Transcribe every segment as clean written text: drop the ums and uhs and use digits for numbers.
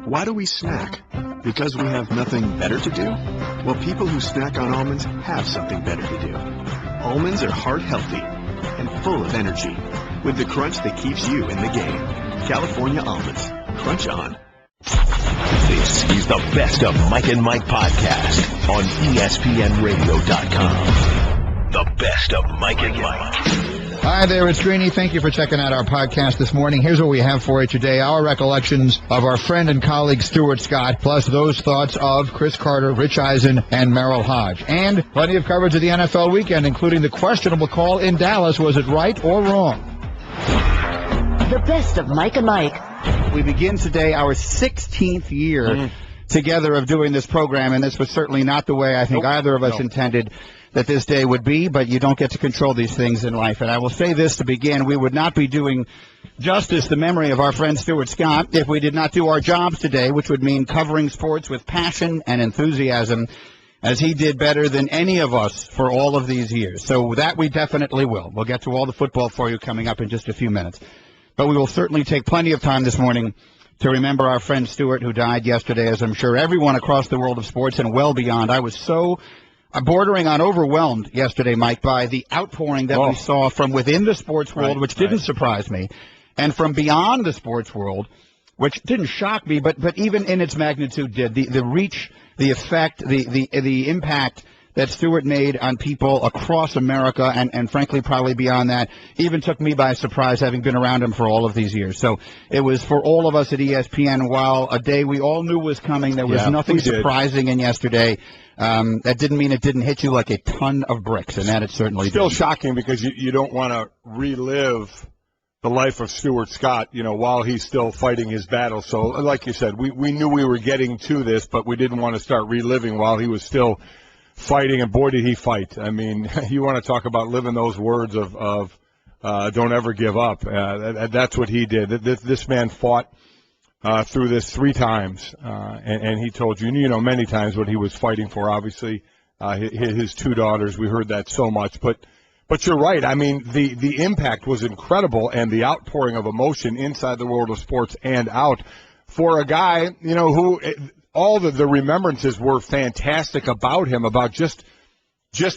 Why do we snack? Because we have nothing better to do? Well, people who snack on almonds have something better to do. Almonds are heart healthy and full of energy, with the crunch that keeps you in the game. California almonds. Crunch on. This is the Best of Mike and Mike podcast on ESPNradio.com. The Best of Mike and Mike. Hi there, it's Greeny. Thank you for checking out our podcast this morning. Here's what we have for you today. Our recollections of our friend and colleague Stuart Scott, plus those thoughts of Chris Carter, Rich Eisen, and Merrill Hodge. And plenty of coverage of the NFL weekend, including the questionable call in Dallas. Was it right or wrong? The Best of Mike and Mike. We begin today our 16th year together of doing this program, and this was certainly not the way I think either of us intended that this day would be, but you don't get to control these things in life. And I will say this to begin, we would not be doing justice to the memory of our friend Stuart Scott if we did not do our jobs today, which would mean covering sports with passion and enthusiasm, as he did better than any of us for all of these years. So that we definitely will. We'll get to all the football for you coming up in just a few minutes. But we will certainly take plenty of time this morning to remember our friend Stuart, who died yesterday, as I'm sure everyone across the world of sports and well beyond. I was so bordering on overwhelmed yesterday, Mike, by the outpouring that we saw from within the sports world, which didn't surprise me, and from beyond the sports world, which didn't shock me, but even in its magnitude did. The reach, the effect, the impact that Stuart made on people across America and frankly probably beyond that even took me by surprise, having been around him for all of these years. So it was for all of us at ESPN, while a day we all knew was coming, there was nothing surprising in yesterday. That didn't mean it didn't hit you like a ton of bricks, and that it certainly still did. Shocking because you don't want to relive the life of Stuart Scott, while he's still fighting his battle. So like you said, we knew we were getting to this, but we didn't want to start reliving while he was still fighting, and boy, did he fight. I mean, you want to talk about living those words of don't ever give up. That's what he did. This man fought through this 3 times, and he told you many times what he was fighting for. Obviously, his 2 daughters, we heard that so much. But you're right. I mean, the impact was incredible, and the outpouring of emotion inside the world of sports and out for a guy, who all the remembrances were fantastic about him, about just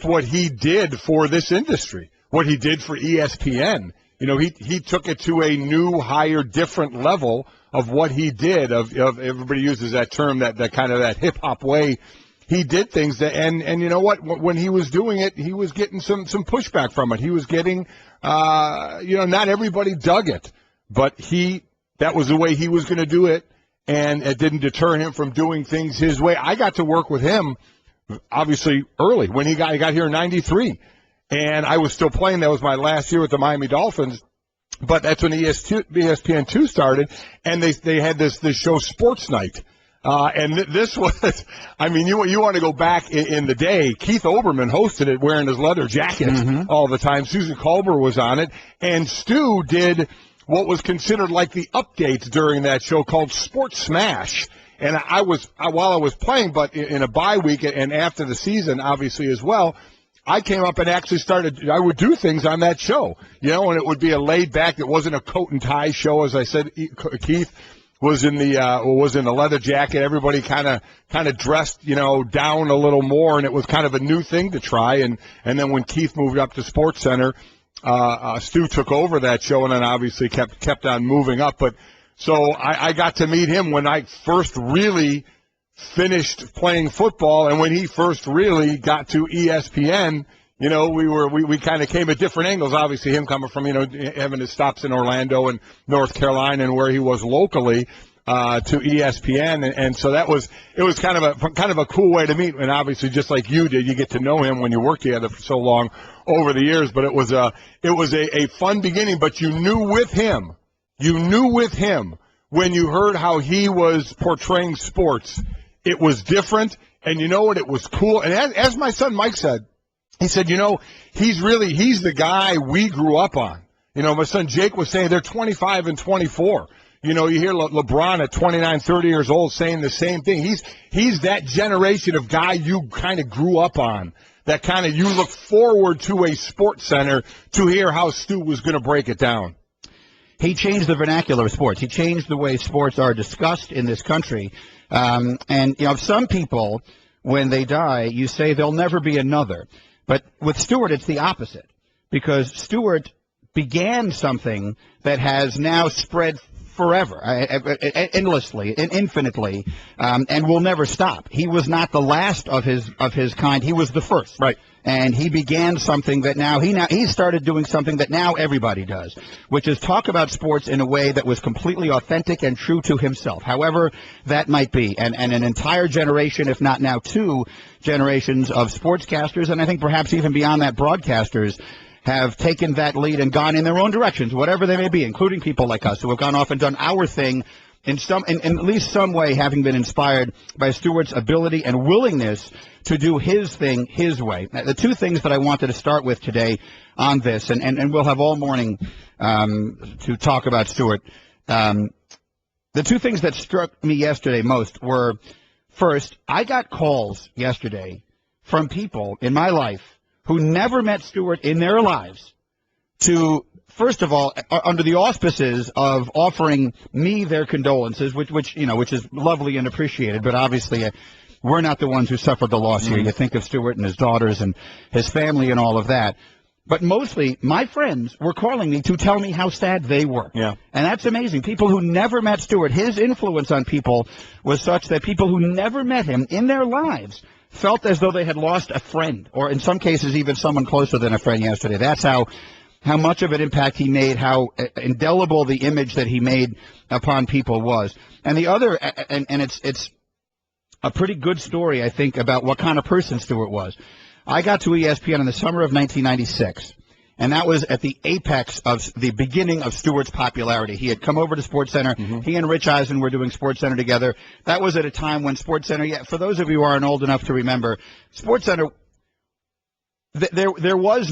what he did for this industry, what he did for ESPN. He took it to a new, higher, different level of what he did. Of everybody uses that term, that kind of that hip hop way. He did things that, and you know what? When he was doing it, he was getting some pushback from it. He was getting, not everybody dug it, but that was the way he was going to do it. And it didn't deter him from doing things his way. I got to work with him, obviously, early, when he got here in 93. And I was still playing. That was my last year with the Miami Dolphins. But that's when ESPN2 started, and they had this show, Sports Night. And this was, I mean, you want to go back in the day. Keith Olbermann hosted it wearing his leather jacket all the time. Susan Kolber was on it. And Stu did what was considered like the updates during that show, called Sports Smash. And while I was playing, but in a bye week and after the season, obviously, as well, I came up and actually I would do things on that show, and it would be a laid back, it wasn't a coat and tie show. As I said, Keith was in the leather jacket. Everybody kind of dressed, down a little more, and it was kind of a new thing to try. And then when Keith moved up to Sports Center, Stu took over that show, and then obviously kept on moving up. But so I got to meet him when I first really finished playing football, and when he first really got to ESPN. We kind of came at different angles. Obviously, him coming from having his stops in Orlando and North Carolina, and where he was locally to ESPN, and so it was kind of a cool way to meet. And obviously, just like you did, you get to know him when you work together for so long over the years. But it was a fun beginning. But you knew with him when you heard how he was portraying sports, it was different. And you know what? It was cool. And as my son Mike said, he said, he's the guy we grew up on. My son Jake was saying they're 25 and 24. You hear LeBron at 29, 30 years old saying the same thing. He's that generation of guy you kind of grew up on, that kind of you look forward to a Sports Center to hear how Stu was going to break it down. he changed the vernacular of sports. He changed the way sports are discussed in this country. And, some people, when they die, you say there'll never be another. But with Stewart, it's the opposite, because Stewart began something that has now spread forever, endlessly and infinitely, and will never stop. He was not the last of his kind. He was the first. Right. And he began something that he started doing something that now everybody does, which is talk about sports in a way that was completely authentic and true to himself, however that might be. And an entire generation, if not now 2 generations of sportscasters, and I think perhaps even beyond that, broadcasters, have taken that lead and gone in their own directions, whatever they may be, including people like us who have gone off and done our thing in at least some way, having been inspired by Stewart's ability and willingness to do his thing his way. Now, the 2 things that I wanted to start with today on this, and we'll have all morning to talk about Stewart. The 2 things that struck me yesterday most were, first, I got calls yesterday from people in my life who never met Stewart in their lives to, first of all, under the auspices of offering me their condolences, which is lovely and appreciated, but obviously we're not the ones who suffered the loss here. You think of Stewart and his daughters and his family and all of that. But mostly, my friends were calling me to tell me how sad they were. Yeah. And that's amazing. People who never met Stewart, his influence on people was such that people who never met him in their lives felt as though they had lost a friend, or in some cases even someone closer than a friend yesterday. That's how much of an impact he made, how indelible the image that he made upon people was. And the other, and it's a pretty good story, I think, about what kind of person Stewart was. I got to ESPN in the summer of 1996, and that was at the apex of the beginning of Stewart's popularity. He had come over to SportsCenter. Mm-hmm. He and Rich Eisen were doing SportsCenter together. That was at a time when SportsCenter, for those of you who aren't old enough to remember, SportsCenter, there were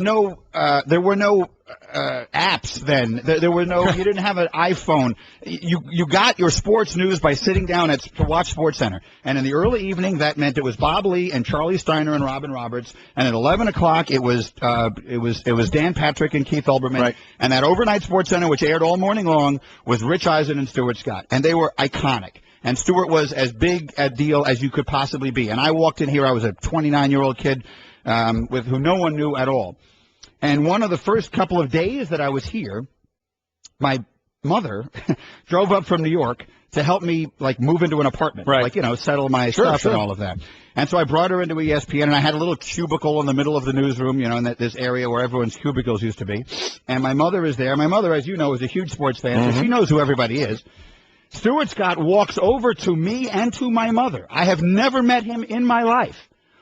no apps then. There were no. You didn't have an iPhone. You got your sports news by sitting down to watch SportsCenter. And in the early evening, that meant it was Bob Lee and Charlie Steiner and Robin Roberts. And at 11 o'clock, it was Dan Patrick and Keith Olbermann. Right. And that overnight SportsCenter, which aired all morning long, was Rich Eisen and Stuart Scott. And they were iconic. And Stewart was as big a deal as you could possibly be. And I walked in here. I was a 29-year-old kid. With who no one knew at all. And one of the first couple of days that I was here, my mother drove up from New York to help me, move into an apartment. Right. Settle my stuff and all of that. And so I brought her into ESPN, and I had a little cubicle in the middle of the newsroom, in this area where everyone's cubicles used to be. And my mother is there. My mother, as you know, is a huge sports fan, so she knows who everybody is. Stuart Scott walks over to me and to my mother. I have never met him in my life.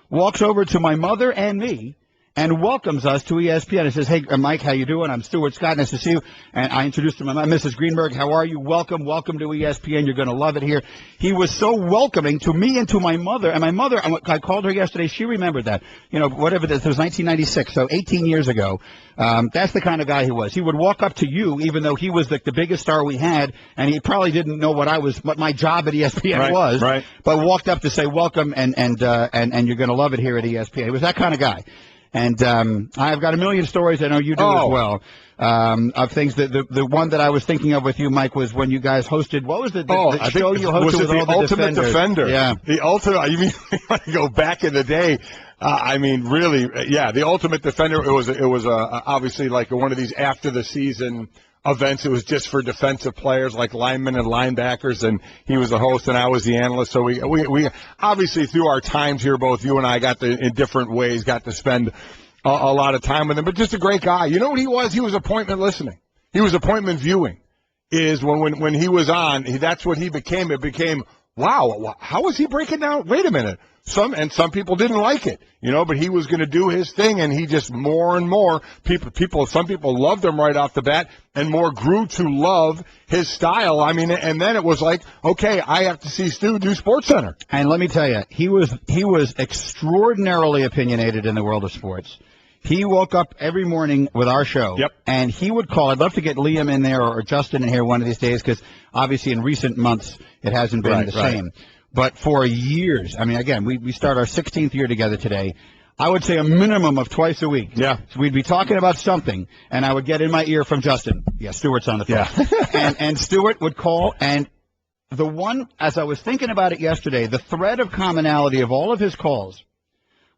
Walks over to my mother and me and welcomes us to ESPN and says, "Hey, Mike, how you doing? I'm Stuart Scott. Nice to see you." And I introduced him. I'm Mrs. Greenberg. How are you? Welcome to ESPN. You're going to love it here. He was so welcoming to me and to my mother. And my mother, I called her yesterday. She remembered that. Whatever this was, 1996, so 18 years ago. That's the kind of guy he was. He would walk up to you, even though he was the biggest star we had, and he probably didn't know what my job at ESPN was. Right. But walked up to say welcome, and you're going to love it here at ESPN. He was that kind of guy. And I've got a million stories. I know you do as well. Of things that the one that I was thinking of with you, Mike, was when you guys hosted. What was the show you hosted? Was it with the all Ultimate Defender? Yeah, the Ultimate. You mean want to go back in the day? Really, yeah, the Ultimate Defender. It was obviously like one of these after the season events. It was just for defensive players like linemen and linebackers, and he was the host and I was the analyst. So we obviously through our times here, both you and I in different ways got to spend a lot of time with him. But just a great guy. You know what he was? He was appointment listening. He was appointment viewing. Is when he was on, that's what he became. It became, wow, how was he breaking down? Wait a minute. Some people didn't like it, but he was going to do his thing, and he just more and more some people loved him right off the bat, and more grew to love his style. And then it was like, okay, I have to see Stu do SportsCenter. And let me tell you, he was extraordinarily opinionated in the world of sports. He woke up every morning with our show, and he would call. I'd love to get Liam in there or Justin in here one of these days, because obviously in recent months it hasn't been the same. But for years, again, we start our 16th year together today. I would say a minimum of twice a week. Yeah. So we'd be talking about something, and I would get in my ear from Justin. Yeah, Stewart's on the phone. Yeah. and Stewart would call, and the one, as I was thinking about it yesterday, the thread of commonality of all of his calls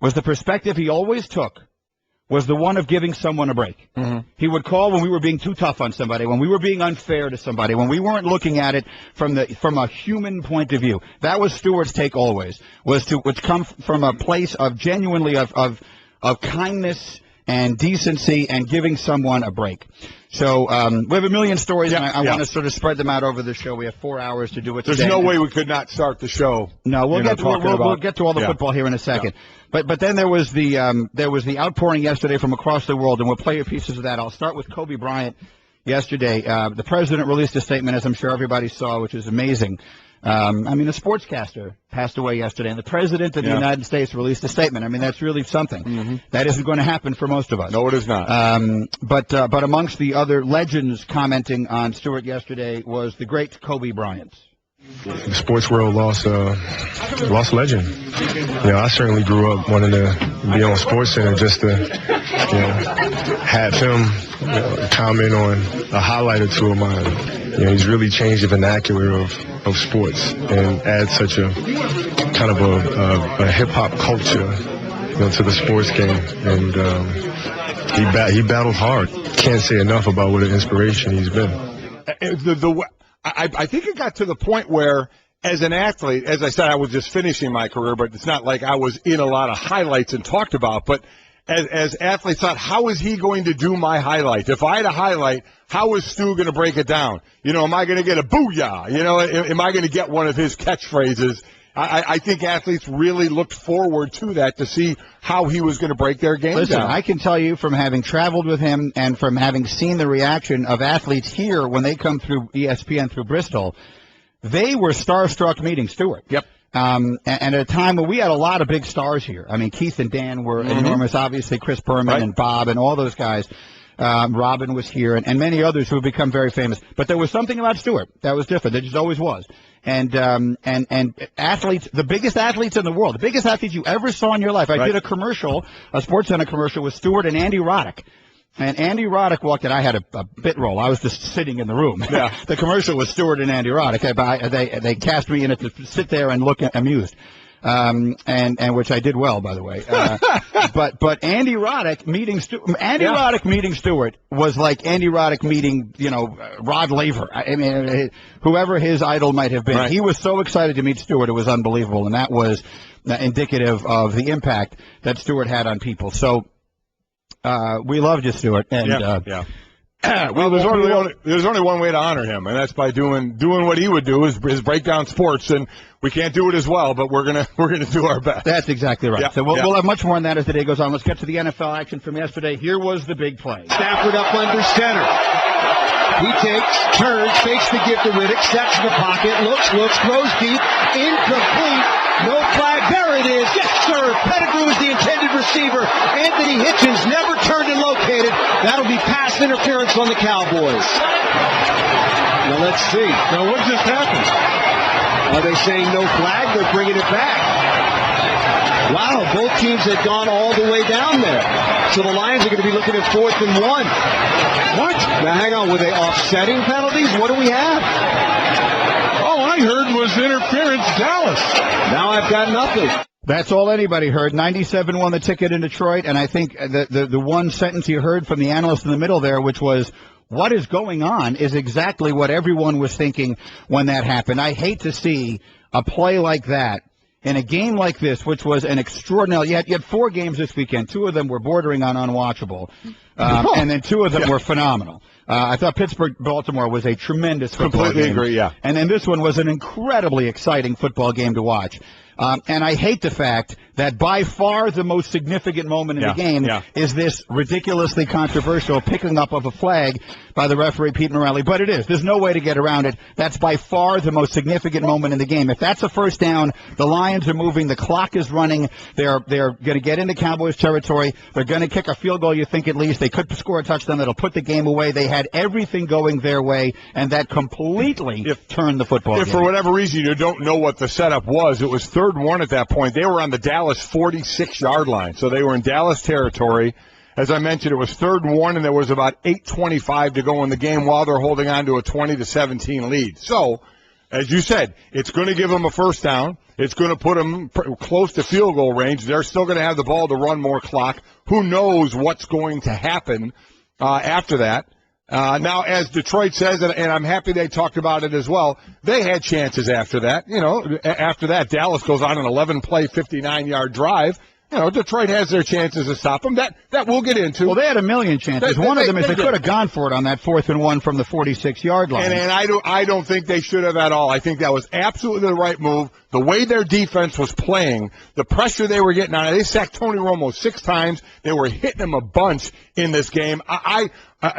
was the perspective he always took was the one of giving someone a break. Mm-hmm. He would call when we were being too tough on somebody, when we were being unfair to somebody, when we weren't looking at it from a human point of view. That was Stewart's take always, was to come from a place of genuinely of kindness and decency and giving someone a break. So we have a million stories, and I want to sort of spread them out over the show. We have 4 hours to do it today. There's no way we could not start the show. No, we'll get to all the football here in a second. Yeah. But then there was the outpouring yesterday from across the world, and we'll play you pieces of that. I'll start with Kobe Bryant yesterday. The president released a statement, as I'm sure everybody saw, which is amazing. I mean, a sportscaster passed away yesterday, and the president of the United States released a statement. I mean, that's really something. Mm-hmm. That isn't going to happen for most of us. No, it is not. But amongst the other legends commenting on Stewart yesterday was the great Kobe Bryant. The sports world lost a legend. I certainly grew up wanting to be on SportsCenter just to, have him comment on a highlight or two of mine. He's really changed the vernacular of sports and add such a kind of a hip-hop culture, to the sports game. And he battled hard. Can't say enough about what an inspiration he's been. I think it got to the point where, as an athlete, as I said, I was just finishing my career, but it's not like I was in a lot of highlights and talked about. But as athletes thought, how is he going to do my highlight? If I had a highlight, how is Stu going to break it down? Am I going to get a booyah? Am I going to get one of his catchphrases? I think athletes really looked forward to that to see how he was going to break their game down. I can tell you from having traveled with him and from having seen the reaction of athletes here when they come through ESPN through Bristol, they were starstruck meeting Stewart. Yep. And at a time when we had a lot of big stars here. I mean, Keith and Dan were enormous. Obviously, Chris Berman and Bob and all those guys. Robin was here and many others who have become very famous. But there was something about Stewart that was different. There just always was. And athletes, the biggest athletes in the world, the biggest athletes you ever saw in your life. I did a commercial, a SportsCenter commercial with Stewart and Andy Roddick. And Andy Roddick walked in. I had a bit role. I was just sitting in the room. Yeah. The commercial was Stewart and Andy Roddick. They cast me in it to sit there and look amused. And which I did well, by the way. But Andy Roddick meeting Roddick meeting Stewart was like Andy Roddick meeting, Rod Laver. I mean, whoever his idol might have been. Right. He was so excited to meet Stewart. It was unbelievable. And that was indicative of the impact that Stewart had on people. So, we loved you, Stewart. And, well, there's only one way to honor him, and that's by doing what he would do is break down sports, and we can't do it as well, but we're gonna do our best. That's exactly right. So we'll have much more on that as the day goes on. Let's get to the NFL action from yesterday. Here was the big play. Stafford up under center. He takes, turns, fakes the gift to Riddick, steps in the pocket, looks, throws deep, incomplete. No flag. There it is. Yes, sir. Pettigrew is the intended receiver. Anthony Hitchens never turned and located. That'll be pass interference on the Cowboys. Now let's see. Now what just happened? Are they saying no flag? They're bringing it back. Wow, both teams had gone all the way down there. So the Lions are going to be looking at 4th and 1. What? Now hang on. Were they offsetting penalties? What do we have? All I heard was interference, Dallas. Now I've got nothing. That's all anybody heard. 97 won the ticket in Detroit, and I think the one sentence you heard from the analyst in the middle there, which was, what is going on, is exactly what everyone was thinking when that happened. I hate to see a play like that in a game like this, which was an extraordinary. You had 4 games this weekend. 2 of them were bordering on unwatchable, and then 2 of them were phenomenal. I thought Pittsburgh-Baltimore was a tremendous football game. Completely agree, yeah. And then this one was an incredibly exciting football game to watch. And I hate the fact that by far the most significant moment in the game is this ridiculously controversial picking up of a flag by the referee, Pete Morelli. But it is. There's no way to get around it. That's by far the most significant moment in the game. If that's a first down, the Lions are moving. The clock is running. They're going to get into Cowboys territory. They're going to kick a field goal, you think, at least. They could score a touchdown that'll put the game away. They had everything going their way, and that completely turned the football game. If for whatever reason you don't know what the setup was, it was 3rd 3rd and 1 at that point. They were on the Dallas 46-yard line, so they were in Dallas territory. As I mentioned, it was 3rd and 1, and there was about 8:25 to go in the game while they're holding on to a 20-17 lead. So, as you said, it's going to give them a first down. It's going to put them close to field goal range. They're still going to have the ball to run more clock. Who knows what's going to happen after that? Now, as Detroit says, and I'm happy they talked about it as well, they had chances after that. You know, after that, Dallas goes on an 11-play, 59-yard drive. You know, Detroit has their chances to stop them. That we'll get into. Well, they had a million chances. One of them is they could have gone for it on that 4th and 1 from the 46-yard line. And I don't think they should have at all. I think that was absolutely the right move. The way their defense was playing, the pressure they were getting on it. They sacked Tony Romo 6 times. They were hitting him a bunch in this game.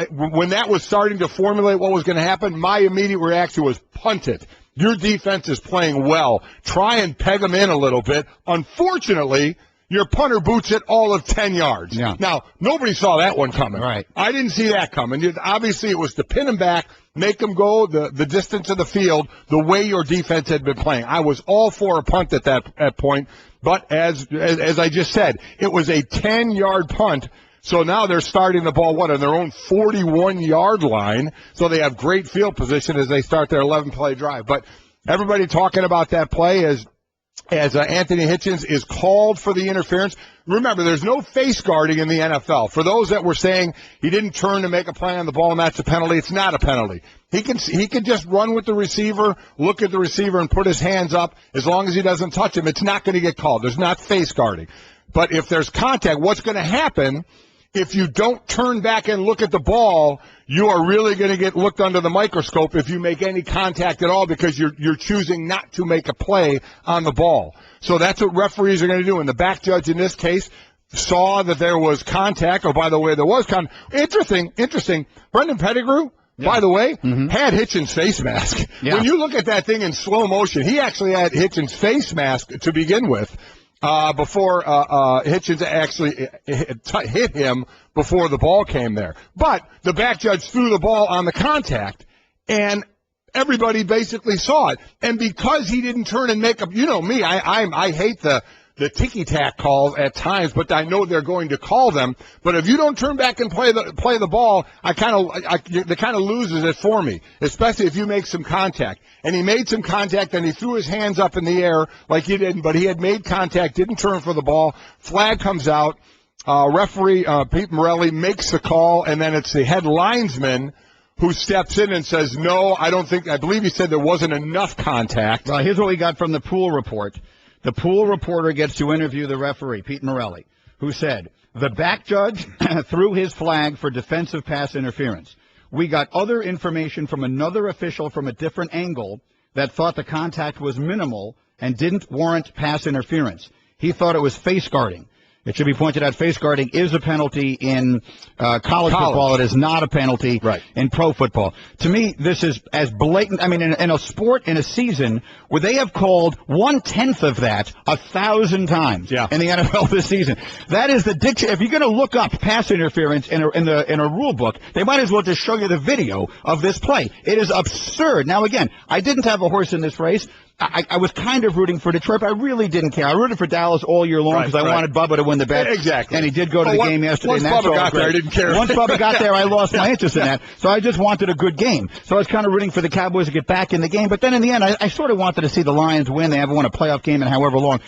When that was starting to formulate what was going to happen, my immediate reaction was punt it. Your defense is playing well. Try and peg them in a little bit. Unfortunately, your punter boots it all of 10 yards. Yeah. Now, nobody saw that one coming. Right. I didn't see that coming. Obviously, it was to pin them back, make them go the distance of the field the way your defense had been playing. I was all for a punt at that point, but as I just said, it was a 10-yard punt. So now they're starting the ball, on their own 41-yard line. So they have great field position as they start their 11-play drive. But everybody talking about that play as Anthony Hitchens is called for the interference. Remember, there's no face guarding in the NFL. For those that were saying he didn't turn to make a play on the ball and that's a penalty, it's not a penalty. He can just run with the receiver, look at the receiver, and put his hands up. As long as he doesn't touch him, it's not going to get called. There's not face guarding. But if there's contact, what's going to happen if you don't turn back and look at the ball? You are really going to get looked under the microscope if you make any contact at all because you're choosing not to make a play on the ball. So that's what referees are going to do. And the back judge in this case saw that there was contact. Oh, by the way, there was contact. Interesting. Brendan Pettigrew, by the way, had Hitchens' face mask. Yeah. When you look at that thing in slow motion, he actually had Hitchens' face mask to begin with. Before Hitchens actually hit him before the ball came there. But the back judge threw the ball on the contact, and everybody basically saw it. And because he didn't turn and make up, you know me, I hate the ticky-tack calls at times, but I know they're going to call them. But if you don't turn back and play the ball, that kind of loses it for me, especially if you make some contact. And he made some contact, and he threw his hands up in the air like he didn't, but he had made contact, didn't turn for the ball. Flag comes out. Referee Pete Morelli makes the call, and then it's the head linesman who steps in and says, no, I believe he said there wasn't enough contact. Well, here's what we got from the pool report. The pool reporter gets to interview the referee, Pete Morelli, who said, the back judge threw his flag for defensive pass interference. We got other information from another official from a different angle that thought the contact was minimal and didn't warrant pass interference. He thought it was face guarding. It should be pointed out face guarding is a penalty in college football. It is not a penalty in pro football. To me, this is as blatant. I mean, in a sport, in a season, where they have called 1/10 of that 1,000 times in the NFL this season. That is the dictionary. If you're going to look up pass interference in a rule book, they might as well just show you the video of this play. It is absurd. Now, again, I didn't have a horse in this race. I was kind of rooting for Detroit, but I really didn't care. I rooted for Dallas all year long because I wanted Bubba to win the bet. Exactly. And he did go to the game yesterday. Once Bubba got there, I didn't care. Once Bubba got there, I lost my interest in that. So I just wanted a good game. So I was kind of rooting for the Cowboys to get back in the game. But then in the end, I sort of wanted to see the Lions win. They haven't won a playoff game in however long.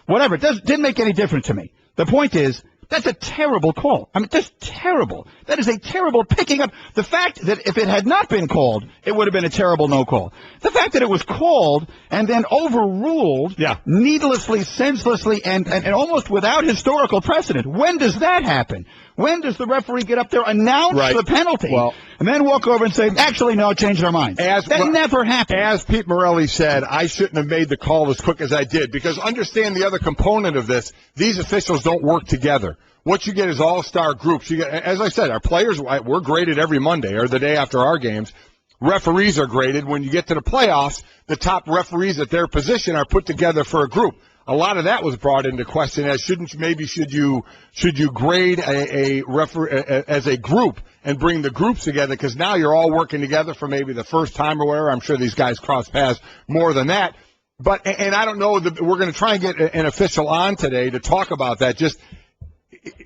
Whatever. It didn't make any difference to me. The point is, that's a terrible call. I mean, that's terrible. That is a terrible picking up. The fact that if it had not been called, it would have been a terrible no call. The fact that it was called and then overruled needlessly, senselessly, and almost without historical precedent. When does that happen? When does the referee get up there, announce the penalty, and then walk over and say, actually, no, changed our minds? That never happened. As Pete Morelli said, I shouldn't have made the call as quick as I did, because understand the other component of this, these officials don't work together. What you get is all-star groups. You get, as I said, our players, we're graded every Monday or the day after our games. Referees are graded. When you get to the playoffs, the top referees at their position are put together for a group. A lot of that was brought into question as should you grade a referee as a group and bring the groups together, because now you're all working together for maybe the first time or whatever. I'm sure these guys cross paths more than that. But and I don't know. We're going to try and get an official on today to talk about that. Just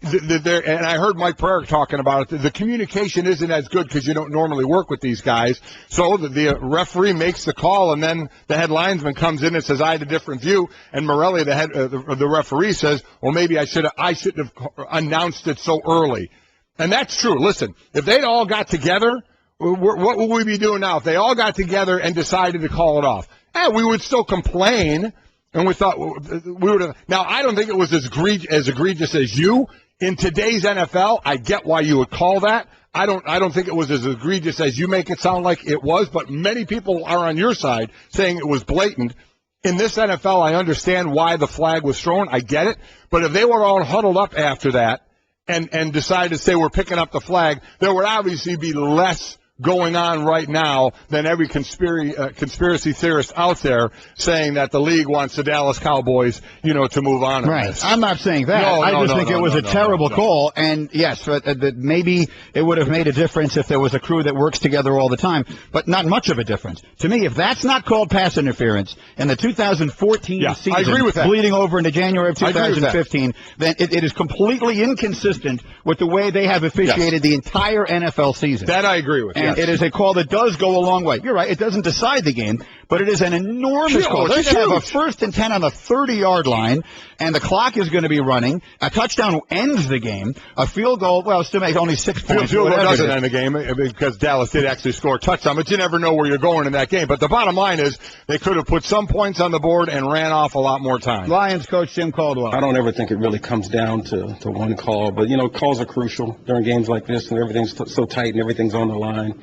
and I heard Mike Pereira talking about it. The communication isn't as good because you don't normally work with these guys. So the referee makes the call, and then the head linesman comes in and says, "I had a different view." And Morelli, the referee, says, "Well, maybe I shouldn't have announced it so early." And that's true. Listen, if they'd all got together, what would we be doing now? If they all got together and decided to call it off, we would still complain. And we thought we would have. Now, I don't think it was as egregious as you. In today's NFL, I get why you would call that. I don't think it was as egregious as you make it sound like it was, but many people are on your side saying it was blatant. In this NFL, I understand why the flag was thrown. I get it. But if they were all huddled up after that and decided to say we're picking up the flag, there would obviously be less going on right now than every conspiracy theorist out there saying that the league wants the Dallas Cowboys, to move on. Right. I'm not saying that. I just think it was a terrible call. And yes, maybe it would have made a difference if there was a crew that works together all the time, but not much of a difference. To me, if that's not called pass interference in the 2014 season, I agree with that. Bleeding over into January of 2015, then it is completely inconsistent with the way they have officiated the entire NFL season. That I agree with. And it is a call that does go a long way. You're right. It doesn't decide the game, but it is an enormous call. They should have a 1st and 10 on the 30-yard line, and the clock is going to be running. A touchdown ends the game. A field goal, still makes only 6 points. Field goal doesn't end the game because Dallas did actually score a touchdown, but you never know where you're going in that game. But the bottom line is they could have put some points on the board and ran off a lot more time. Lions coach Jim Caldwell. I don't ever think it really comes down to one call, but, calls are crucial during games like this, and everything's so tight and everything's on the line.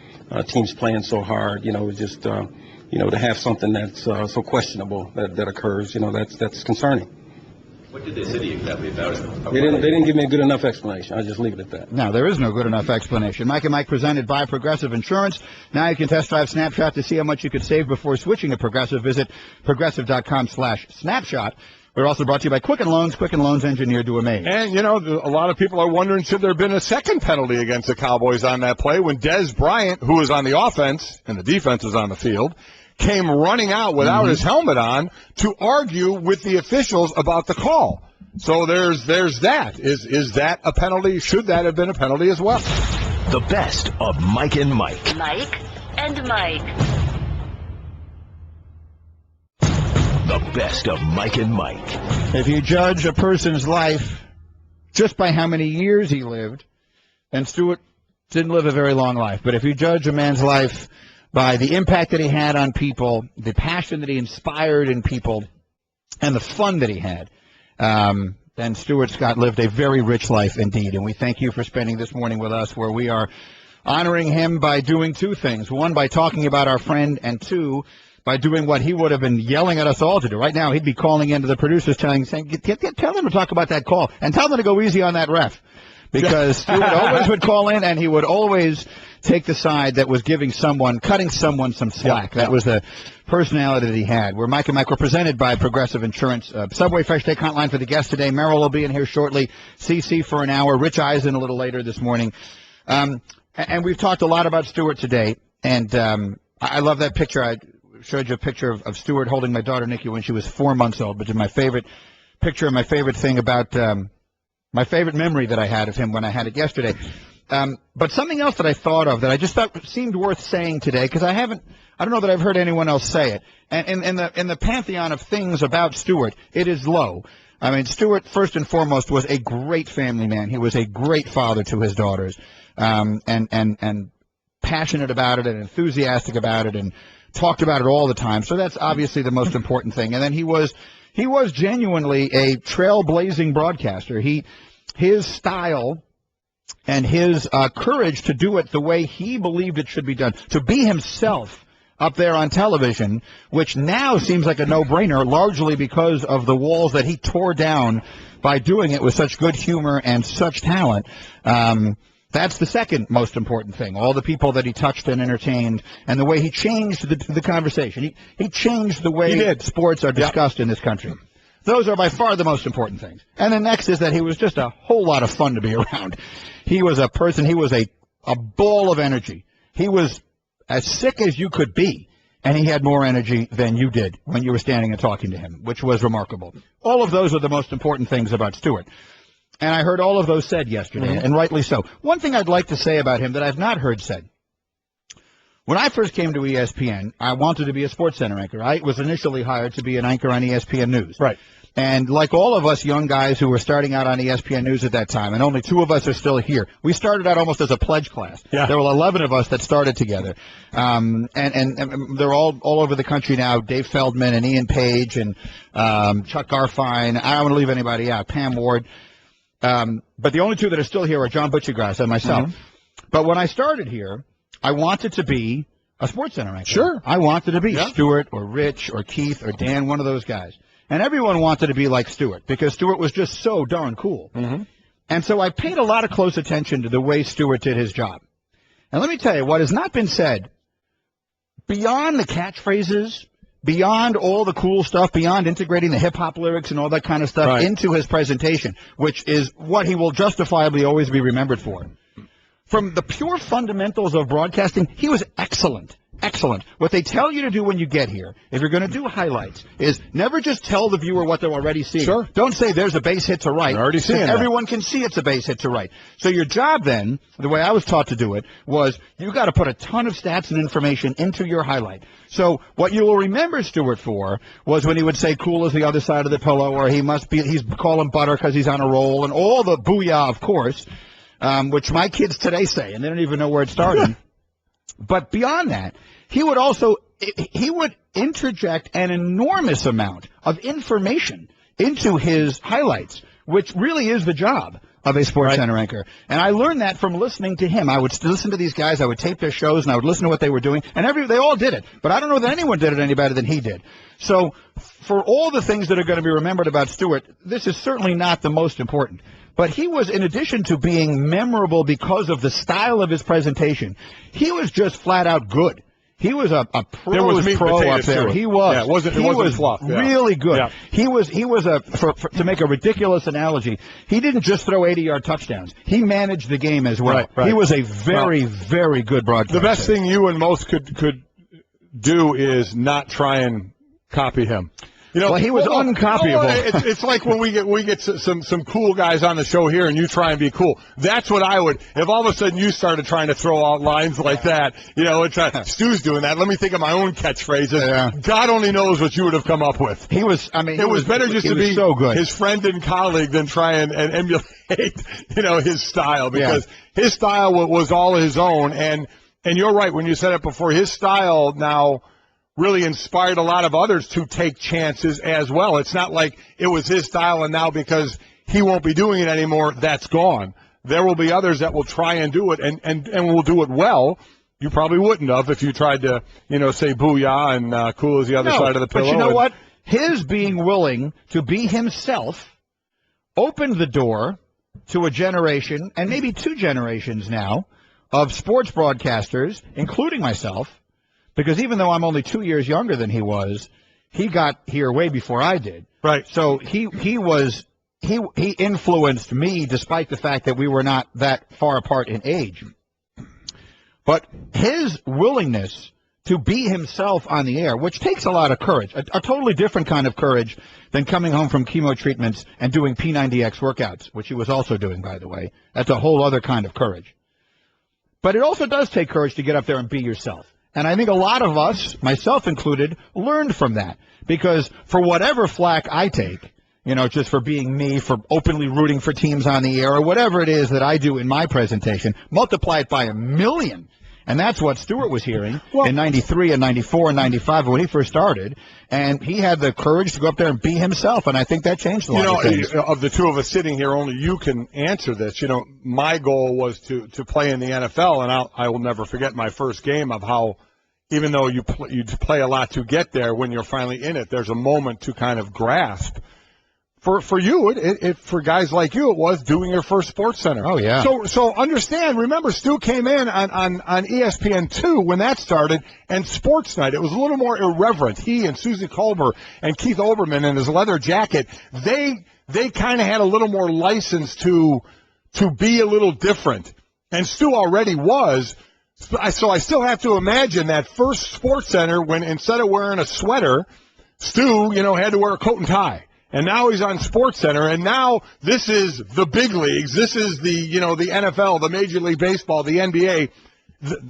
Teams playing so hard, just, to have something that's so questionable that occurs, that's concerning. What did they say to you exactly about it? They didn't give me a good enough explanation. I'll just leave it at that. No, there is no good enough explanation. Mike and Mike presented by Progressive Insurance. Now you can test drive Snapshot to see how much you could save before switching to Progressive. Visit progressive.com/snapshot. We're also brought to you by Quicken Loans. Quicken Loans engineered to amaze. And, a lot of people are wondering, should there have been a second penalty against the Cowboys on that play when Dez Bryant, who was on the offense and the defense was on the field, came running out without his helmet on to argue with the officials about the call. So there's that. Is that a penalty? Should that have been a penalty as well? The best of Mike and Mike. Mike and Mike. The best of Mike and Mike. If you judge a person's life just by how many years he lived, and Stewart didn't live a very long life, but if you judge a man's life by the impact that he had on people, the passion that he inspired in people, and the fun that he had, then Stuart Scott lived a very rich life indeed. And we thank you for spending this morning with us, where we are honoring him by doing two things. One, by talking about our friend, and two, by doing what he would have been yelling at us all to do. Right now, he'd be calling into the producers saying, tell them to talk about that call, and tell them to go easy on that ref. Because Stewart always would call in, and he would always take the side that was cutting someone some slack. That was the personality that he had. We're Mike and Mike. We're presented by Progressive Insurance. Subway Fresh Take Hotline for the guest today. Merrill will be in here shortly. CC for an hour. Rich Eisen a little later this morning. And we've talked a lot about Stewart today. And I love that picture. I showed you a picture of Stewart holding my daughter Nikki when she was 4 months old, which is my favorite picture and my favorite thing about my favorite memory that I had of him when I had it yesterday. But something else that I thought of that I just thought seemed worth saying today, because I don't know that I've heard anyone else say it. And in the pantheon of things about Stewart, it is low. I mean, Stewart, first and foremost, was a great family man. He was a great father to his daughters, and passionate about it and enthusiastic about it and talked about it all the time. So that's obviously the most important thing. And then he was genuinely a trailblazing broadcaster. His style and his courage to do it the way he believed it should be done, to be himself up there on television, which now seems like a no-brainer, largely because of the walls that he tore down by doing it with such good humor and such talent. That's the second most important thing. All the people that he touched and entertained, and the way he changed the conversation. He changed the way sports are discussed in this country. Those are by far the most important things. And the next is that he was just a whole lot of fun to be around. He was a person, he was a ball of energy. He was as sick as you could be. and he had more energy than you did when you were standing and talking to him, which was remarkable. All of those are the most important things about Stewart. And I heard all of those said yesterday, and rightly so. One thing I'd like to say about him that I've not heard said. When I first came to ESPN, I wanted to be a SportsCenter anchor. I was initially hired to be an anchor on ESPN News. Right. And like all of us young guys who were starting out on ESPN News at that time, and only 2 of us are still here, we started out almost as a pledge class. Yeah. There were 11 of us that started together. And they're all over the country now, Dave Feldman and Ian Page and Chuck Garfine. I don't want to leave anybody out, Pam Ward. But the only 2 that are still here are John Butchergrass and myself. Mm-hmm. But when I started here, I wanted to be a SportsCenter anchor. Sure. I wanted to be Stewart or Rich or Keith or Dan, one of those guys. And everyone wanted to be like Stewart because Stewart was just so darn cool. Mm-hmm. And so I paid a lot of close attention to the way Stewart did his job. And let me tell you, what has not been said, beyond the catchphrases, beyond all the cool stuff, beyond integrating the hip-hop lyrics and all that kind of stuff into his presentation, which is what he will justifiably always be remembered for. From the pure fundamentals of broadcasting, he was excellent. Excellent. What they tell you to do when you get here, if you're going to do highlights, is never just tell the viewer what they're already seeing. Sure. Don't say there's a base hit to right. They're already seeing that. Everyone can see it's a base hit to right. So your job then, the way I was taught to do it, was you got to put a ton of stats and information into your highlight. So what you will remember Stewart for was when he would say cool as the other side of the pillow, or he's calling butter because he's on a roll, and all the booyah, of course, which my kids today say, and they don't even know where it started. But beyond that, he would interject an enormous amount of information into his highlights, which really is the job of a SportsCenter anchor. And I learned that from listening to him. I would listen to these guys, I would tape their shows, and I would listen to what they were doing, and they all did it. But I don't know that anyone did it any better than he did. So for all the things that are going to be remembered about Stewart, this is certainly not the most important. But he was, in addition to being memorable because of the style of his presentation, he was just flat out good. He was a pro up there. He was. Yeah, it wasn't fluff. Yeah. Really good. Yeah. He was to make a ridiculous analogy, he didn't just throw 80-yard touchdowns. He managed the game as well. Right. He was a very, very good broadcaster. The best thing you and most could do is not try and copy him. You know, well, he was uncopyable. It's like when we get some cool guys on the show here, and you try and be cool. That's what I would. If all of a sudden you started trying to throw out lines like that, Stu's doing that. Let me think of my own catchphrases. Yeah. God only knows what you would have come up with. He was. I mean, it was better just to be so good. His friend and colleague than try and emulate, his style, because his style was all his own. And you're right when you said it before. His style now really inspired a lot of others to take chances as well. It's not like it was his style and now because he won't be doing it anymore, that's gone. There will be others that will try and do it and will do it well. You probably wouldn't have if you tried to, say booyah and cool as the other side of the pillow. But you know what? His being willing to be himself opened the door to a generation, and maybe 2 generations now, of sports broadcasters, including myself. Because even though I'm only 2 years younger than he was, he got here way before I did. Right. So he influenced me despite the fact that we were not that far apart in age. But his willingness to be himself on the air, which takes a lot of courage, a totally different kind of courage than coming home from chemo treatments and doing P90X workouts, which he was also doing, by the way. That's a whole other kind of courage. But it also does take courage to get up there and be yourself. And I think a lot of us, myself included, learned from that. Because for whatever flack I take, just for being me, for openly rooting for teams on the air, or whatever it is that I do in my presentation, multiply it by 1,000,000. And that's what Stewart was hearing in 93 and 94 and 95 when he first started. And he had the courage to go up there and be himself. And I think that changed a lot of things. Of the 2 of us sitting here, only you can answer this. My goal was to play in the NFL, and I will never forget my first game of how, even though you play a lot to get there, when you're finally in it, there's a moment to kind of grasp. For you, for guys like you, it was doing your first SportsCenter. Oh, yeah. So understand, remember, Stu came in on ESPN2 when that started, and Sports Night. It was a little more irreverent. He and Susie Colbert and Keith Olbermann in his leather jacket, they kind of had a little more license to be a little different. And Stu already was, So I still have to imagine that first Sports Center when instead of wearing a sweater, Stu, had to wear a coat and tie. And now he's on Sports Center, and now this is the big leagues. This is the NFL, the Major League Baseball, the NBA.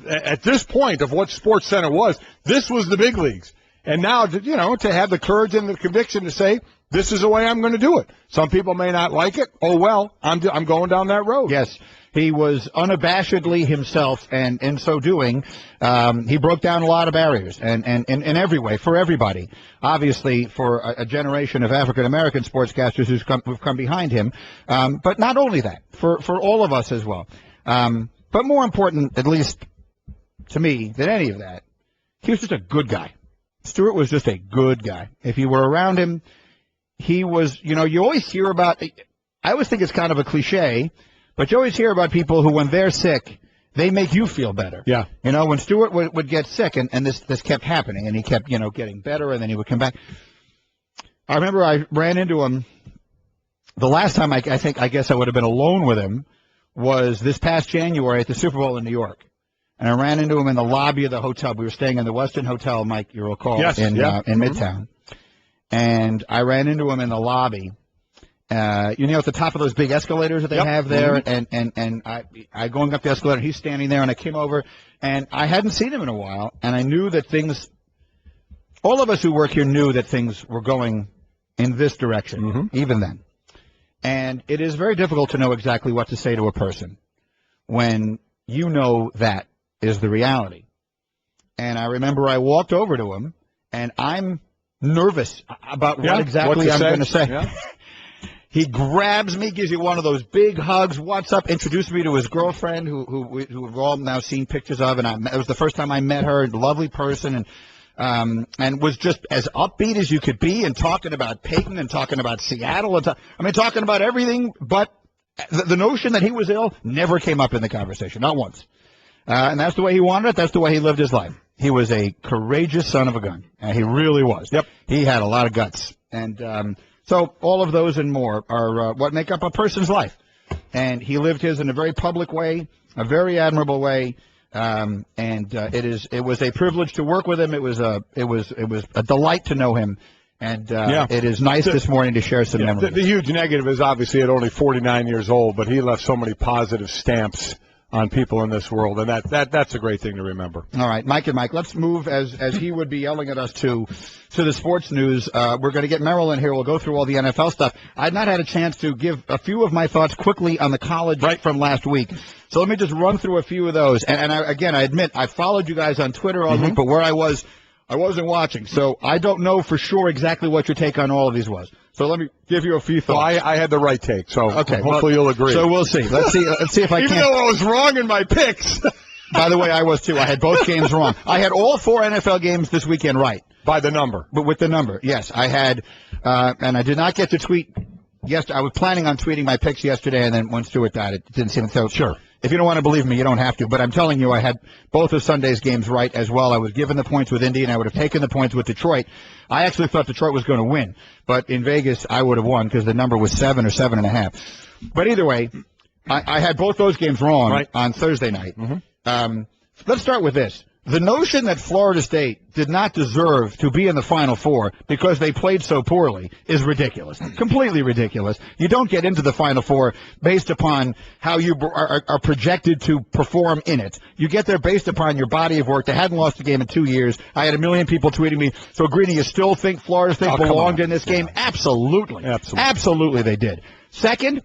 At this point of what Sports Center was, this was the big leagues. And now, to have the courage and the conviction to say, this is the way I'm going to do it. Some people may not like it. Oh, well, I'm going down that road. Yes. He was unabashedly himself, and in so doing, he broke down a lot of barriers, and in every way, for everybody. Obviously, for a generation of African-American sportscasters who've come behind him, but not only that, for all of us as well. But more important, at least to me, than any of that, he was just a good guy. Stewart was just a good guy. If you were around him, he was, you always hear about, I always think it's kind of a cliche, but you always hear about people who, when they're sick, they make you feel better. Yeah. When Stewart would get sick, and this kept happening, and he kept, getting better, and then he would come back. I remember I ran into him, the last time I guess I would have been alone with him, was this past January at the Super Bowl in New York. And I ran into him in the lobby of the hotel. We were staying in the Westin Hotel, Mike, you recall, yes, in mm-hmm. Midtown. And I ran into him in the lobby. At the top of those big escalators that they have there, mm-hmm. and I going up the escalator, he's standing there, and I came over, and I hadn't seen him in a while, and I knew that things, all of us who work here knew that things were going in this direction, mm-hmm. even then. And it is very difficult to know exactly what to say to a person when you know that is the reality. And I remember I walked over to him, and I'm nervous about what exactly I'm going to say. Yeah. He grabs me, gives you one of those big hugs, what's up, introduced me to his girlfriend, who we've all now seen pictures of, and it was the first time I met her, lovely person, and was just as upbeat as you could be, and talking about Peyton, and talking about Seattle, talking about everything, but the notion that he was ill never came up in the conversation, not once. And that's the way he wanted it, that's the way he lived his life. He was a courageous son of a gun, and he really was. Yep. He had a lot of guts, and so all of those and more are what make up a person's life. And he lived his in a very public way, a very admirable way, and it was a privilege to work with him. It was a delight to know him, and it is nice this morning to share some memories. The huge negative is obviously at only 49 years old, but he left so many positive stamps on people in this world, and that's a great thing to remember. All right, Mike and Mike, let's move as he would be yelling at us to the sports news. We're going to get Merrill in here. We'll go through all the NFL stuff. I've not had a chance to give a few of my thoughts quickly on the college from last week. So let me just run through a few of those. And I admit, I followed you guys on Twitter all week, but where I wasn't watching. So I don't know for sure exactly what your take on all of these was. So let me give you a few thoughts. Well, I had the right take, so hopefully you'll agree. So we'll see. Let's see if I can. Even though I was wrong in my picks. By the way, I was too. I had both games wrong. I had all 4 NFL games this weekend right. By the number. But with the number, yes. I had, and I did not get to tweet. Yes, I was planning on tweeting my picks yesterday, and then when Stewart died, it didn't seem so. Sure. If you don't want to believe me, you don't have to. But I'm telling you, I had both of Sunday's games right as well. I was given the points with Indy, and I would have taken the points with Detroit. I actually thought Detroit was going to win. But in Vegas, I would have won because the number was 7 or 7.5. But either way, I had both those games wrong on Thursday night. Mm-hmm. Let's start with this. The notion that Florida State did not deserve to be in the Final Four because they played so poorly is ridiculous. Completely ridiculous. You don't get into the Final Four based upon how you are projected to perform in it. You get there based upon your body of work. They hadn't lost a game in 2 years. I had a million people tweeting me, so Greeny, you still think Florida State belonged in this game? Absolutely. Absolutely they did. Second,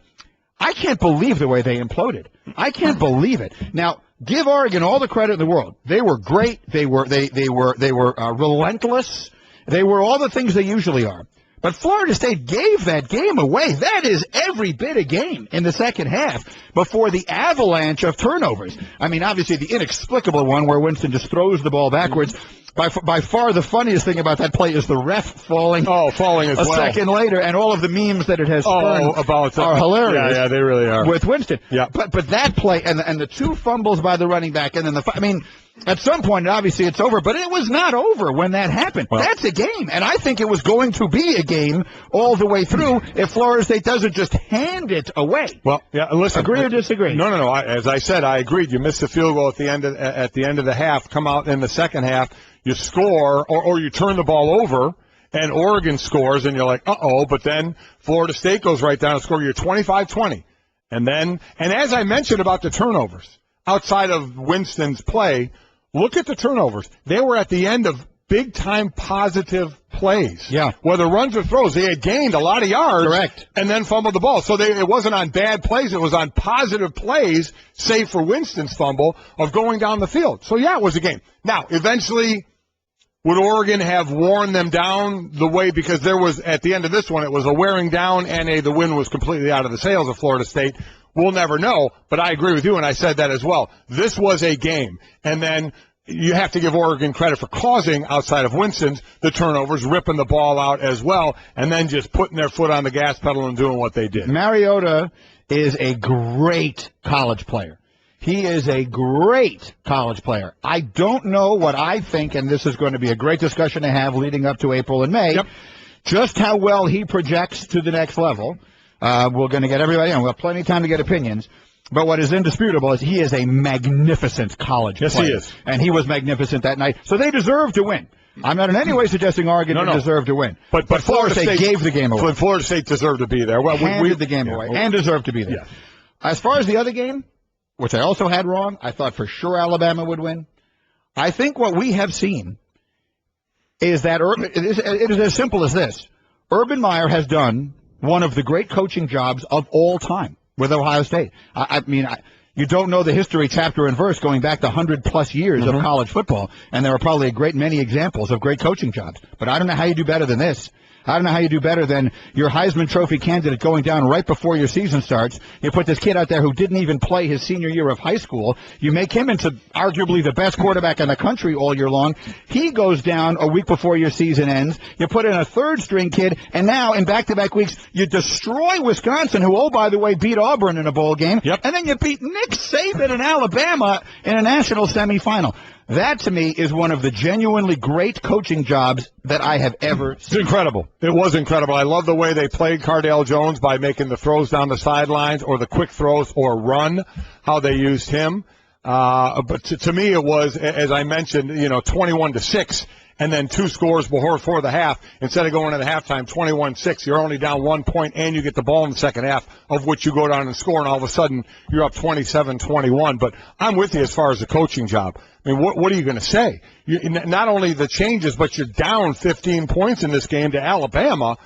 I can't believe the way they imploded. I can't believe it. Now, give Oregon all the credit in the world. They were great. They were relentless. They were all the things they usually are. But Florida State gave that game away. That is every bit a game in the second half before the avalanche of turnovers. I mean, obviously the inexplicable one where Winston just throws the ball backwards. By far the funniest thing about that play is the ref falling as well. Second later, and all of the memes that it has spurned are hilarious. Yeah, they really are. With Winston. Yeah. But that play and the 2 fumbles by the running back, and then At some point, obviously, it's over, but it was not over when that happened. Well, that's a game, and I think it was going to be a game all the way through if Florida State doesn't just hand it away. Well, yeah, listen. Agree or disagree? No. As I said, I agreed. You missed the field goal at the end of the half. Come out in the second half, you score, or you turn the ball over, and Oregon scores, and you're like, uh-oh. But then Florida State goes right down and scores. You're 25-20. And as I mentioned about the turnovers, outside of Winston's play, look at the turnovers. They were at the end of big-time positive plays. Yeah. Whether runs or throws, they had gained a lot of yards. Correct. And then fumbled the ball. So it wasn't on bad plays. It was on positive plays, save for Winston's fumble, of going down the field. So, yeah, it was a game. Now, eventually, would Oregon have worn them down the way, because there was, at the end of this one, it was a wearing down and the wind was completely out of the sails of Florida State. We'll never know, but I agree with you, and I said that as well. This was a game. And then you have to give Oregon credit for causing, outside of Winston's, the turnovers, ripping the ball out as well, and then just putting their foot on the gas pedal and doing what they did. Mariota is a great college player. He is a great college player. I don't know what I think, and this is going to be a great discussion to have leading up to April and May, just how well he projects to the next level. We're going to get everybody on. We'll have plenty of time to get opinions. But what is indisputable is he is a magnificent college player. Yes, he is. And he was magnificent that night. So they deserve to win. I'm not in any way suggesting Oregon didn't deserve to win. But Florida State gave the game away. Florida State deserved to be there. Well, handed the game away and deserved to be there. Yeah. As far as the other game, which I also had wrong, I thought for sure Alabama would win. I think what we have seen is that it is as simple as this. Urban Meyer has done one of the great coaching jobs of all time with Ohio State. I mean, you don't know the history chapter and verse going back to 100-plus years of college football, and there are probably a great many examples of great coaching jobs. But I don't know how you do better than this. I don't know how you do better than your Heisman Trophy candidate going down right before your season starts. You put this kid out there who didn't even play his senior year of high school. You make him into arguably the best quarterback in the country all year long. He goes down a week before your season ends. You put in a third-string kid, and now in back-to-back weeks, you destroy Wisconsin, who, oh, by the way, beat Auburn in a bowl game. Yep. And then you beat Nick Saban in Alabama in a national semifinal. That, to me, is one of the genuinely great coaching jobs that I have ever seen. It's incredible. It was incredible. I love the way they played Cardale Jones by making the throws down the sidelines or the quick throws or run, how they used him. But to me, it was, as I mentioned, 21-6. And then 2 scores before the half. Instead of going into halftime 21-6, you're only down 1 point, and you get the ball in the second half, of which you go down and score, and all of a sudden you're up 27-21. But I'm with you as far as the coaching job. I mean, what are you going to say? Not only the changes, but you're down 15 points in this game to Alabama,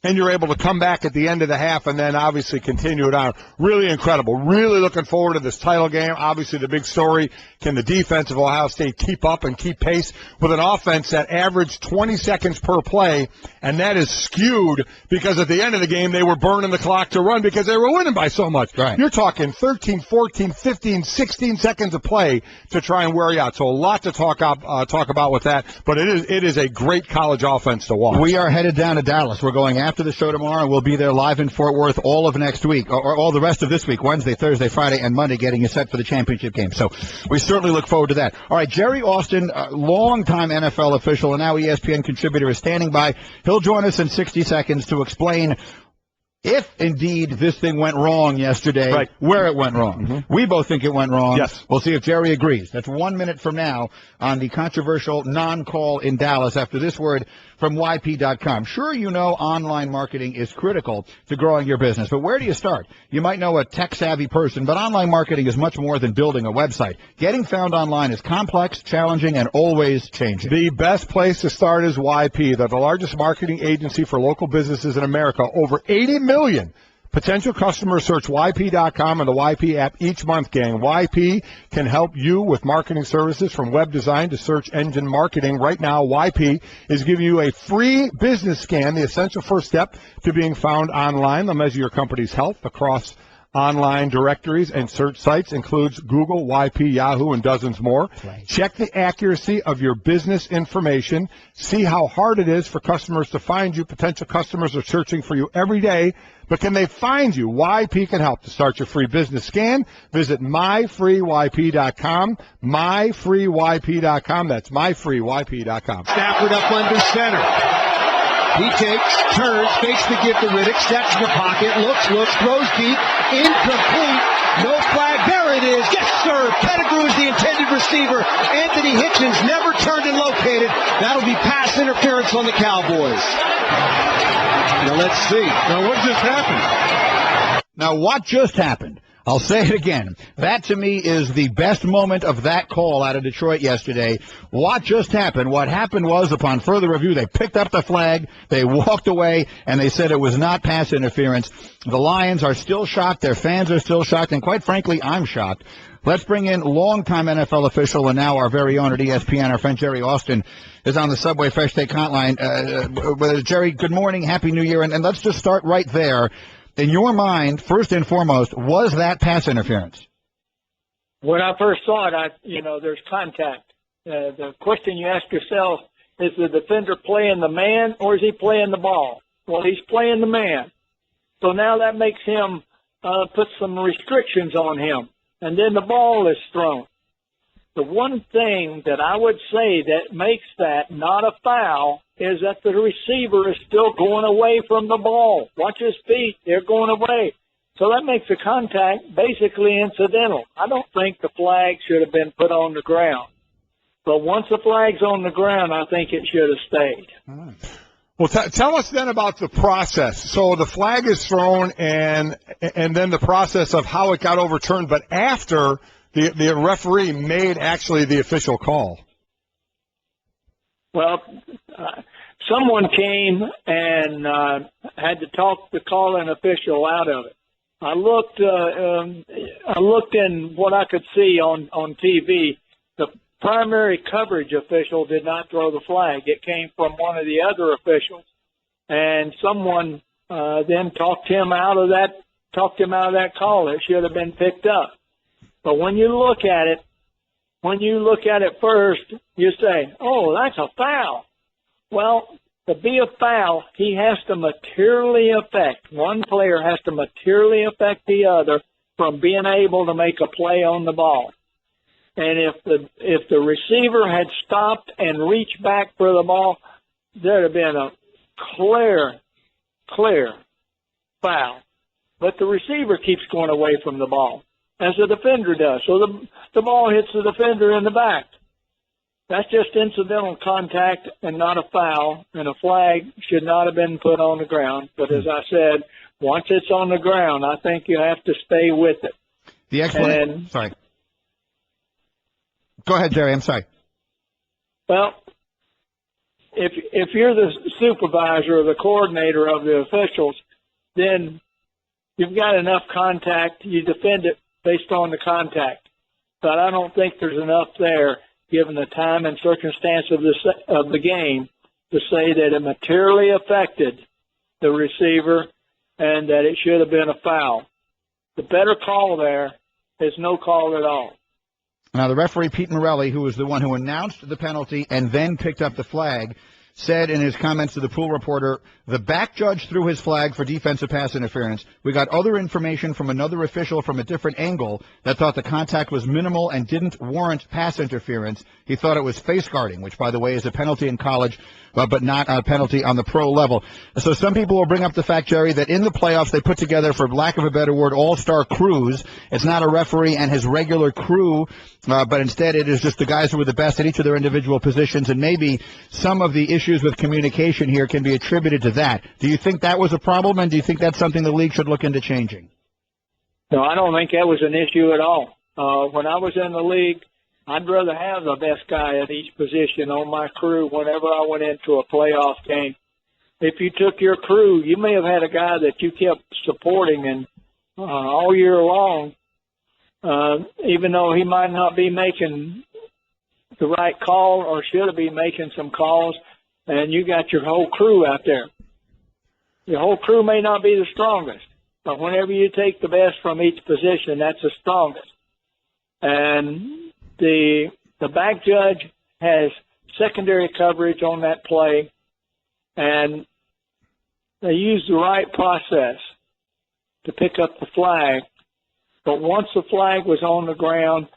and you're able to come back at the end of the half and then obviously continue it on. Really incredible. Really looking forward to this title game. Obviously the big story, can the defense of Ohio State keep up and keep pace with an offense that averaged 20 seconds per play, and that is skewed because at the end of the game they were burning the clock to run because they were winning by so much. Right. You're talking 13, 14, 15, 16 seconds of play to try and wear you out. So a lot to talk about with that, but it is a great college offense to watch. We are headed down to Dallas. We're going after the show tomorrow, and we'll be there live in Fort Worth all of next week, or all the rest of this week, Wednesday, Thursday, Friday, and Monday, getting you set for the championship game. So we certainly look forward to that. All right, Jerry Austin, longtime NFL official and now ESPN contributor, is standing by. He'll join us in 60 seconds to explain if indeed this thing went wrong yesterday, right, where it went wrong. Mm-hmm. We both think it went wrong. Yes. We'll see if Jerry agrees. That's 1 minute from now on the controversial non-call in Dallas after this word from YP.com. Sure, you know online marketing is critical to growing your business, but where do you start? You might know a tech-savvy person, but online marketing is much more than building a website. Getting found online is complex, challenging, and always changing. The best place to start is YP. They're the largest marketing agency for local businesses in America. Over 80 million potential customers search YP.com and the YP app each month, gang. YP can help you with marketing services from web design to search engine marketing. Right now, YP is giving you a free business scan, the essential first step to being found online. They'll measure your company's health across online directories and search sites, includes Google, YP, Yahoo, and dozens more. Check the accuracy of your business information. See how hard it is for customers to find you. Potential customers are searching for you every day, but can they find you? YP can help. To start your free business scan, visit myfreeyp.com, myfreeyp.com. That's myfreeyp.com. Stafford up under center. He takes, turns, fakes the give to Riddick, steps in the pocket, looks, throws deep, incomplete, no flag. There it is. Yes, sir. Pettigrew is the intended receiver. Anthony Hitchens never turned and located. That'll be pass interference on the Cowboys. Now let's see. Now what just happened? Now what just happened? I'll say it again. That, to me, is the best moment of that call out of Detroit yesterday. What just happened? What happened was, upon further review, they picked up the flag, they walked away, and they said it was not pass interference. The Lions are still shocked. Their fans are still shocked, and quite frankly, I'm shocked. Let's bring in longtime NFL official and now our very own at ESPN, our friend Jerry Austin, is on the Subway Fresh Take Hotline. Jerry, good morning, Happy New Year, and let's just start right there. In your mind, first and foremost, was that pass interference? When I first saw it, there's contact. The question you ask yourself, is the defender playing the man or is he playing the ball? Well, he's playing the man. So now that makes him put some restrictions on him. And then the ball is thrown. The one thing that I would say that makes that not a foul is that the receiver is still going away from the ball. Watch his feet. They're going away. So that makes the contact basically incidental. I don't think the flag should have been put on the ground. But once the flag's on the ground, I think it should have stayed. Well, tell us then about the process. So the flag is thrown and then the process of how it got overturned, but after the referee made actually the official call. Well, someone came and had to talk the calling official out of it. I looked in what I could see on TV. The primary coverage official did not throw the flag. It came from one of the other officials, and someone then talked him out of that call. It should have been picked up. But when you look at it first, you say, oh, that's a foul. Well, to be a foul, he has to materially affect, one player has to materially affect the other from being able to make a play on the ball. And if the receiver had stopped and reached back for the ball, there'd have been a clear foul. But the receiver keeps going away from the ball, as the defender does. So the ball hits the defender in the back. That's just incidental contact and not a foul, and a flag should not have been put on the ground. But as I said, once it's on the ground, I think you have to stay with it. The explanation. Sorry. Go ahead, Jerry. I'm sorry. Well, if you're the supervisor or the coordinator of the officials, then you've got enough contact. You defend it based on the contact. But I don't think there's enough there, given the time and circumstance of the game, to say that it materially affected the receiver and that it should have been a foul. The better call there is no call at all. Now, the referee, Pete Morelli, who was the one who announced the penalty and then picked up the flag, said in his comments to the Pool Reporter, the back judge threw his flag for defensive pass interference. We got other information from another official from a different angle that thought the contact was minimal and didn't warrant pass interference. He thought it was face guarding, which, by the way, is a penalty in college, but not a penalty on the pro level. So some people will bring up the fact, Jerry, that in the playoffs they put together, for lack of a better word, all-star crews. It's not a referee and his regular crew, but instead it is just the guys who were the best at each of their individual positions, and maybe some of the issues with communication here can be attributed to that. Do you think that was a problem, and do you think that's something the league should look into changing? No, I don't think that was an issue at all. When I was in the league, I'd rather have the best guy at each position on my crew whenever I went into a playoff game. If you took your crew, you may have had a guy that you kept supporting and all year long, even though he might not be making the right call or should have been making some calls, and you got your whole crew out there. Your whole crew may not be the strongest, But whenever you take the best from each position, that's the strongest. And the back judge has secondary coverage on that play, and they used the right process to pick up the flag. But once the flag was on the ground,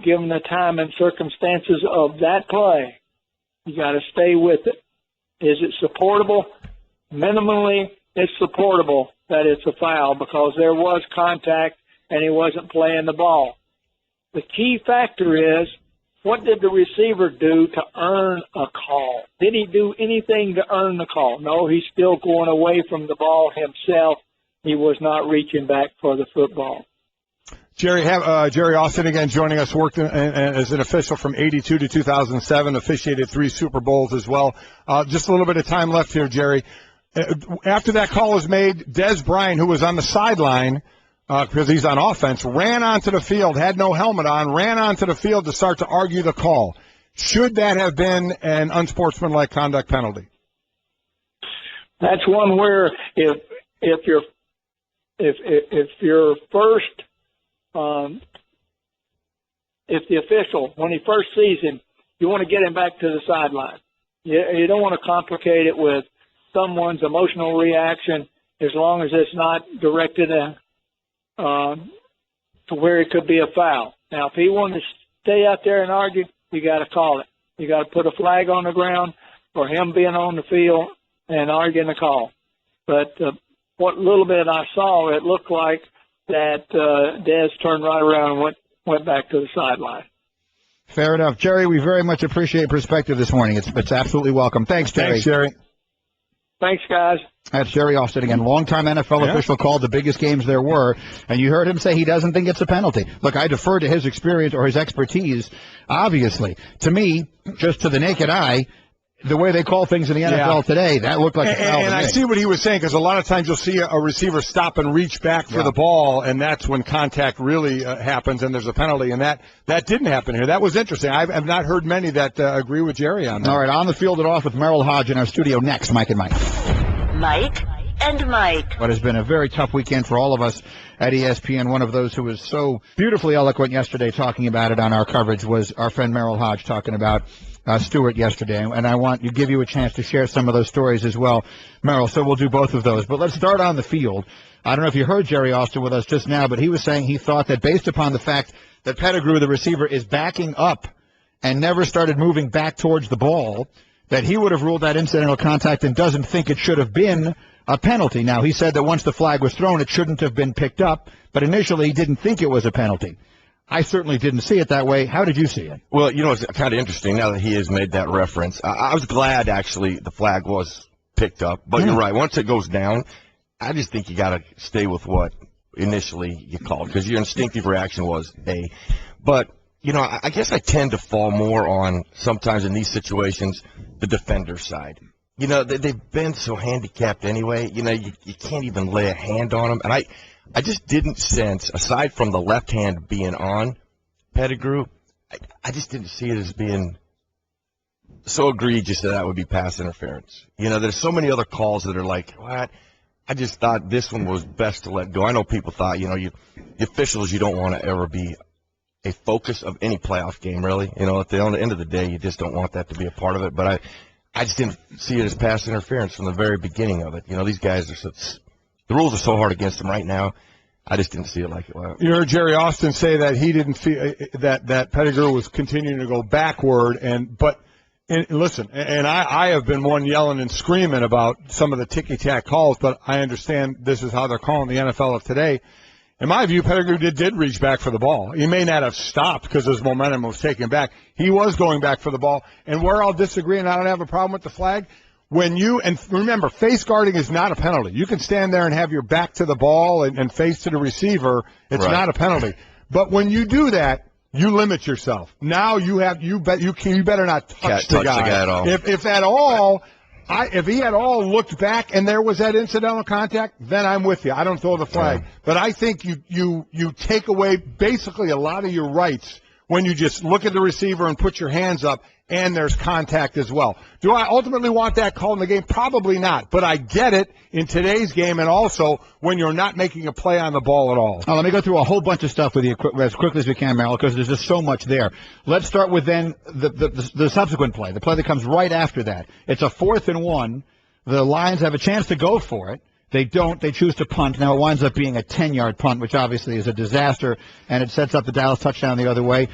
given the time and circumstances of that play, you got to stay with it. Is it supportable? Minimally, it's supportable that it's a foul because there was contact and he wasn't playing the ball. The key factor is, what did the receiver do to earn a call? Did he do anything to earn the call? No, he's still going away from the ball himself. He was not reaching back for the football. Jerry Austin again joining us, worked as an official from 82 to 2007, officiated 3 Super Bowls as well. Just a little bit of time left here, Jerry. After that call was made, Dez Bryant, who was on the sideline, because he's on offense, ran onto the field, had no helmet on, ran onto the field to start to argue the call. Should that have been an unsportsmanlike conduct penalty? That's one where if your first, if the official, when he first sees him, you want to get him back to the sideline. You don't want to complicate it with someone's emotional reaction, as long as it's not directed to where it could be a foul. Now, if he wanted to stay out there and argue, you got to call it. You got to put a flag on the ground for him being on the field and arguing the call. But what little bit I saw, it looked like that Dez turned right around and went back to the sideline. Fair enough. Jerry, we very much appreciate perspective this morning. It's absolutely welcome. Thanks, Jerry. Thanks, Jerry. Thanks, guys. That's Jerry Austin again, longtime NFL official, called the biggest games there were, and you heard him say he doesn't think it's a penalty. Look, I defer to his experience or his expertise, obviously. To me, just to the naked eye, the way they call things in the NFL today, that looked like a foul. And I see what he was saying, because a lot of times you'll see a receiver stop and reach back for the ball, and that's when contact really happens and there's a penalty, and that didn't happen here. That was interesting. I've not heard many that agree with Jerry on that. All right, on the field and off with Merrill Hodge in our studio next. Mike and Mike. Mike and Mike. What has been a very tough weekend for all of us at ESPN. One of those who was so beautifully eloquent yesterday talking about it on our coverage was our friend Merrill Hodge, talking about Stewart yesterday, and I want to give you a chance to share some of those stories as well, Merrill, so we'll do both of those. But let's start on the field. I don't know if you heard Jerry Austin with us just now, but he was saying he thought that based upon the fact that Pettigrew, the receiver, is backing up and never started moving back towards the ball, that he would have ruled that incidental contact and doesn't think it should have been a penalty. Now, he said that once the flag was thrown, it shouldn't have been picked up, but initially he didn't think it was a penalty. I certainly didn't see it that way. How did you see it? Well, it's kind of interesting now that he has made that reference. I was glad, actually, the flag was picked up. But you're right. Once it goes down, I just think you got to stay with what initially you called, because your instinctive reaction was A. But, I guess I tend to fall more on, sometimes in these situations, the defender side. They've been so handicapped anyway. You can't even lay a hand on them. And I just didn't sense, aside from the left hand being on Pettigrew, I just didn't see it as being so egregious that would be pass interference. There's so many other calls that are like, what? I just thought this one was best to let go. I know people thought, the officials, you don't want to ever be a focus of any playoff game, really. At the end of the day, you just don't want that to be a part of it. But I just didn't see it as pass interference from the very beginning of it. These guys the rules are so hard against them right now. I just didn't see it like it was. You heard Jerry Austin say that he didn't feel that Pettigrew was continuing to go backward, but listen, and I have been one yelling and screaming about some of the ticky-tack calls, but I understand this is how they're calling the NFL of today. In my view, Pettigrew did reach back for the ball. He may not have stopped because his momentum was taken back. He was going back for the ball. And where I'll disagree, and I don't have a problem with the flag, and remember, face guarding is not a penalty. You can stand there and have your back to the ball and face to the receiver. It's not a penalty. But when you do that, you limit yourself. Now you better not touch the guy at all. If at all, if he had all looked back and there was that incidental contact, then I'm with you. I don't throw the flag. But I think you take away basically a lot of your rights when you just look at the receiver and put your hands up and there's contact as well. Do I ultimately want that call in the game? Probably not, but I get it in today's game and also when you're not making a play on the ball at all. Let me go through a whole bunch of stuff with you as quickly as we can, Merrill, because there's just so much there. Let's start with then the subsequent play, the play that comes right after that. It's a 4th and 1. The Lions have a chance to go for it. They don't. They choose to punt. Now, it winds up being a 10-yard punt, which obviously is a disaster, and it sets up the Dallas touchdown the other way.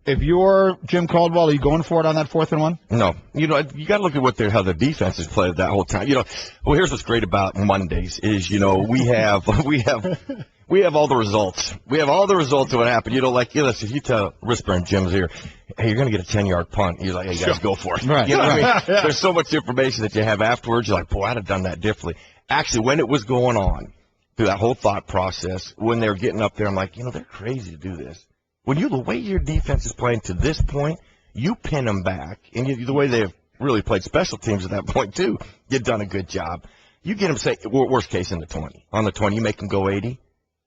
If you're Jim Caldwell, are you going for it on that 4th and 1? No. You know, you got to look at how the defense has played that whole time. You know, well, here's what's great about Mondays is, you know, we have all the results. We have all the results of what happened. You know, like, listen, if you tell Risper and Jim's here, hey, you're going to get a 10-yard punt. You're like, hey, guys, go for it. Right. You know what I mean? There's so much information that you have afterwards. You're like, boy, I'd have done that differently. Actually, when it was going on, through that whole thought process, when they were getting up there, I'm like, you know, they're crazy to do this. When the way your defense is playing to this point, you pin them back, and the way they've really played special teams at that point, too, you've done a good job. You get them, say, worst case, in the 20. On the 20, you make them go 80.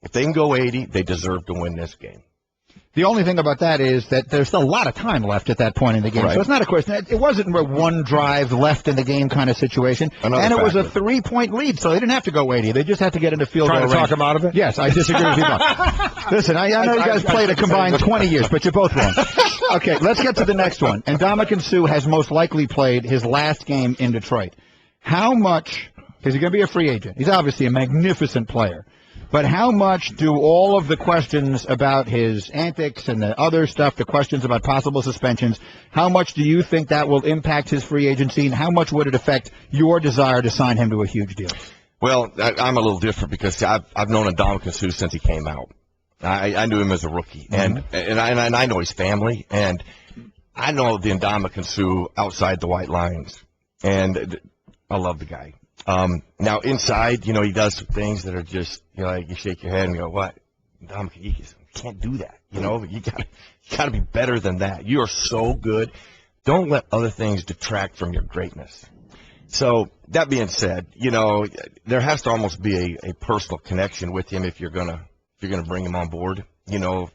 If they can go 80, they deserve to win this game. The only thing about that is that there's still a lot of time left at that point in the game. Right. So it's not a question. It wasn't a one drive left in the game kind of situation. And it was a 3-point lead, so they didn't have to go 80. They just had to get into field goal range. Trying to talk them out of it? Yes, I disagree with you both. Listen, I know you guys played a combined 20 years, but you're both wrong. Okay, let's get to the next one. And Ndamukong Suh has most likely played his last game in Detroit. How much, because he's going to be a free agent. He's obviously a magnificent player. But how much do all of the questions about his antics and the other stuff, the questions about possible suspensions, how much do you think that will impact his free agency, and how much would it affect your desire to sign him to a huge deal? Well, I'm a little different because I've known Ndamukong Suh since he came out. I knew him as a rookie, and I know his family, and I know the Ndamukong Suh outside the white lines, and I love the guy. Now inside, you know, he does some things that are just, you know, like you shake your head and go, what? You can't do that. You know, you gotta be better than that. You are so good. Don't let other things detract from your greatness. So that being said, you know, there has to almost be a personal connection with him if you're gonna bring him on board, you know,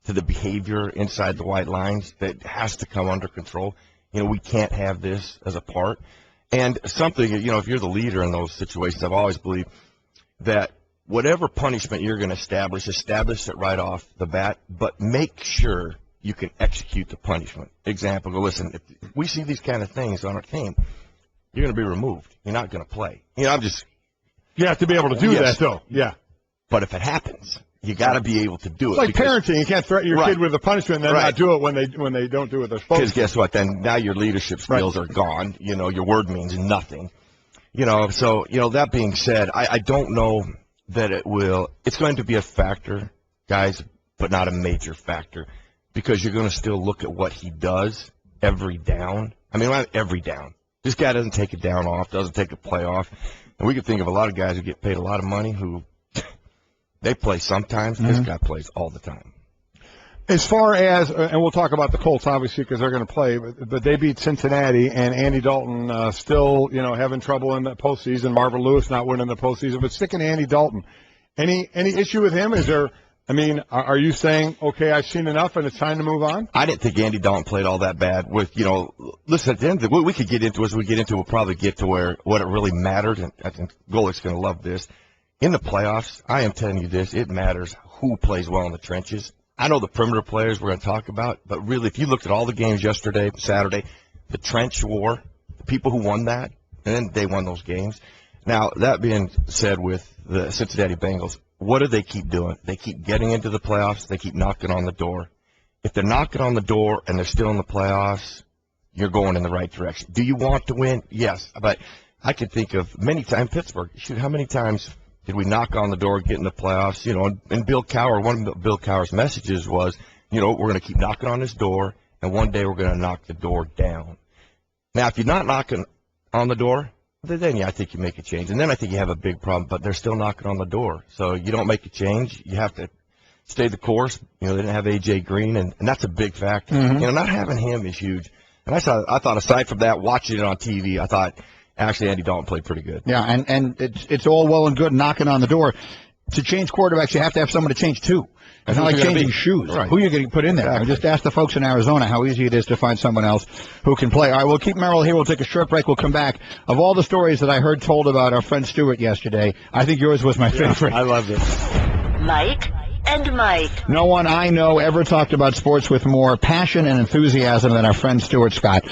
to the behavior inside the white lines that has to come under control. You know, we can't have this as a part. And something, you know, if you're the leader in those situations, I've always believed that whatever punishment you're going to establish it right off the bat, but make sure you can execute the punishment. Example, go, listen, if we see these kind of things on our team, you're going to be removed. You're not going to play. You know, you have to be able to do that, though. Yeah. But if it happens, you got to be able to do it. It's like parenting. You can't threaten your kid with a punishment and then not do it when they don't do what they're supposed to. Because guess what? Then now your leadership skills are gone. You know, your word means nothing. You know, so, you know, that being said, I don't know that it's going to be a factor, guys, but not a major factor, because you're going to still look at what he does every down. I mean, not every down. This guy doesn't take a down off, doesn't take a play off. And we could think of a lot of guys who get paid a lot of money who they play sometimes. This guy plays all the time. As far as, and we'll talk about the Colts, obviously, because they're going to play, but they beat Cincinnati, and Andy Dalton still, you know, having trouble in the postseason. Marvin Lewis not winning the postseason, but sticking to Andy Dalton. Any issue with him? Is there, I mean, are you saying, okay, I've seen enough and it's time to move on? I didn't think Andy Dalton played all that bad. With, you know, listen, at the end of what we could get into as we get into, we'll probably get to where what it really mattered, and I think Golik's going to love this. In the playoffs, I am telling you this, it matters who plays well in the trenches. I know the perimeter players we're going to talk about, but really, if you looked at all the games yesterday, Saturday, the trench war, the people who won that, and then they won those games. Now, that being said, with the Cincinnati Bengals, what do they keep doing? They keep getting into the playoffs. They keep knocking on the door. If they're knocking on the door and they're still in the playoffs, you're going in the right direction. Do you want to win? Yes. But I can think of many times, Pittsburgh, shoot, how many times did we knock on the door, get in the playoffs? You know, and Bill Cowher, one of Bill Cowher's messages was, you know, we're going to keep knocking on this door, and one day we're going to knock the door down. Now, if you're not knocking on the door, then yeah, I think you make a change. And then I think you have a big problem, but they're still knocking on the door. So you don't make a change. You have to stay the course. You know, they didn't have A.J. Green, and that's a big factor. You know, not having him is huge. And I thought aside from that, watching it on TV, I thought, actually, Andy Dalton played pretty good. Yeah, and it's all well and good knocking on the door. to change quarterbacks, you have to have someone to change to. It's not like changing shoes. Right. Who you're going to put in there? Exactly. Just ask the folks in Arizona how easy it is to find someone else who can play. All right, we'll keep Merrill here. We'll take a short break. We'll come back. Of all the stories that I heard told about our friend Stewart yesterday, I think yours was my favorite. I loved it. Mike and Mike. No one I know ever talked about sports with more passion and enthusiasm than our friend Stuart Scott,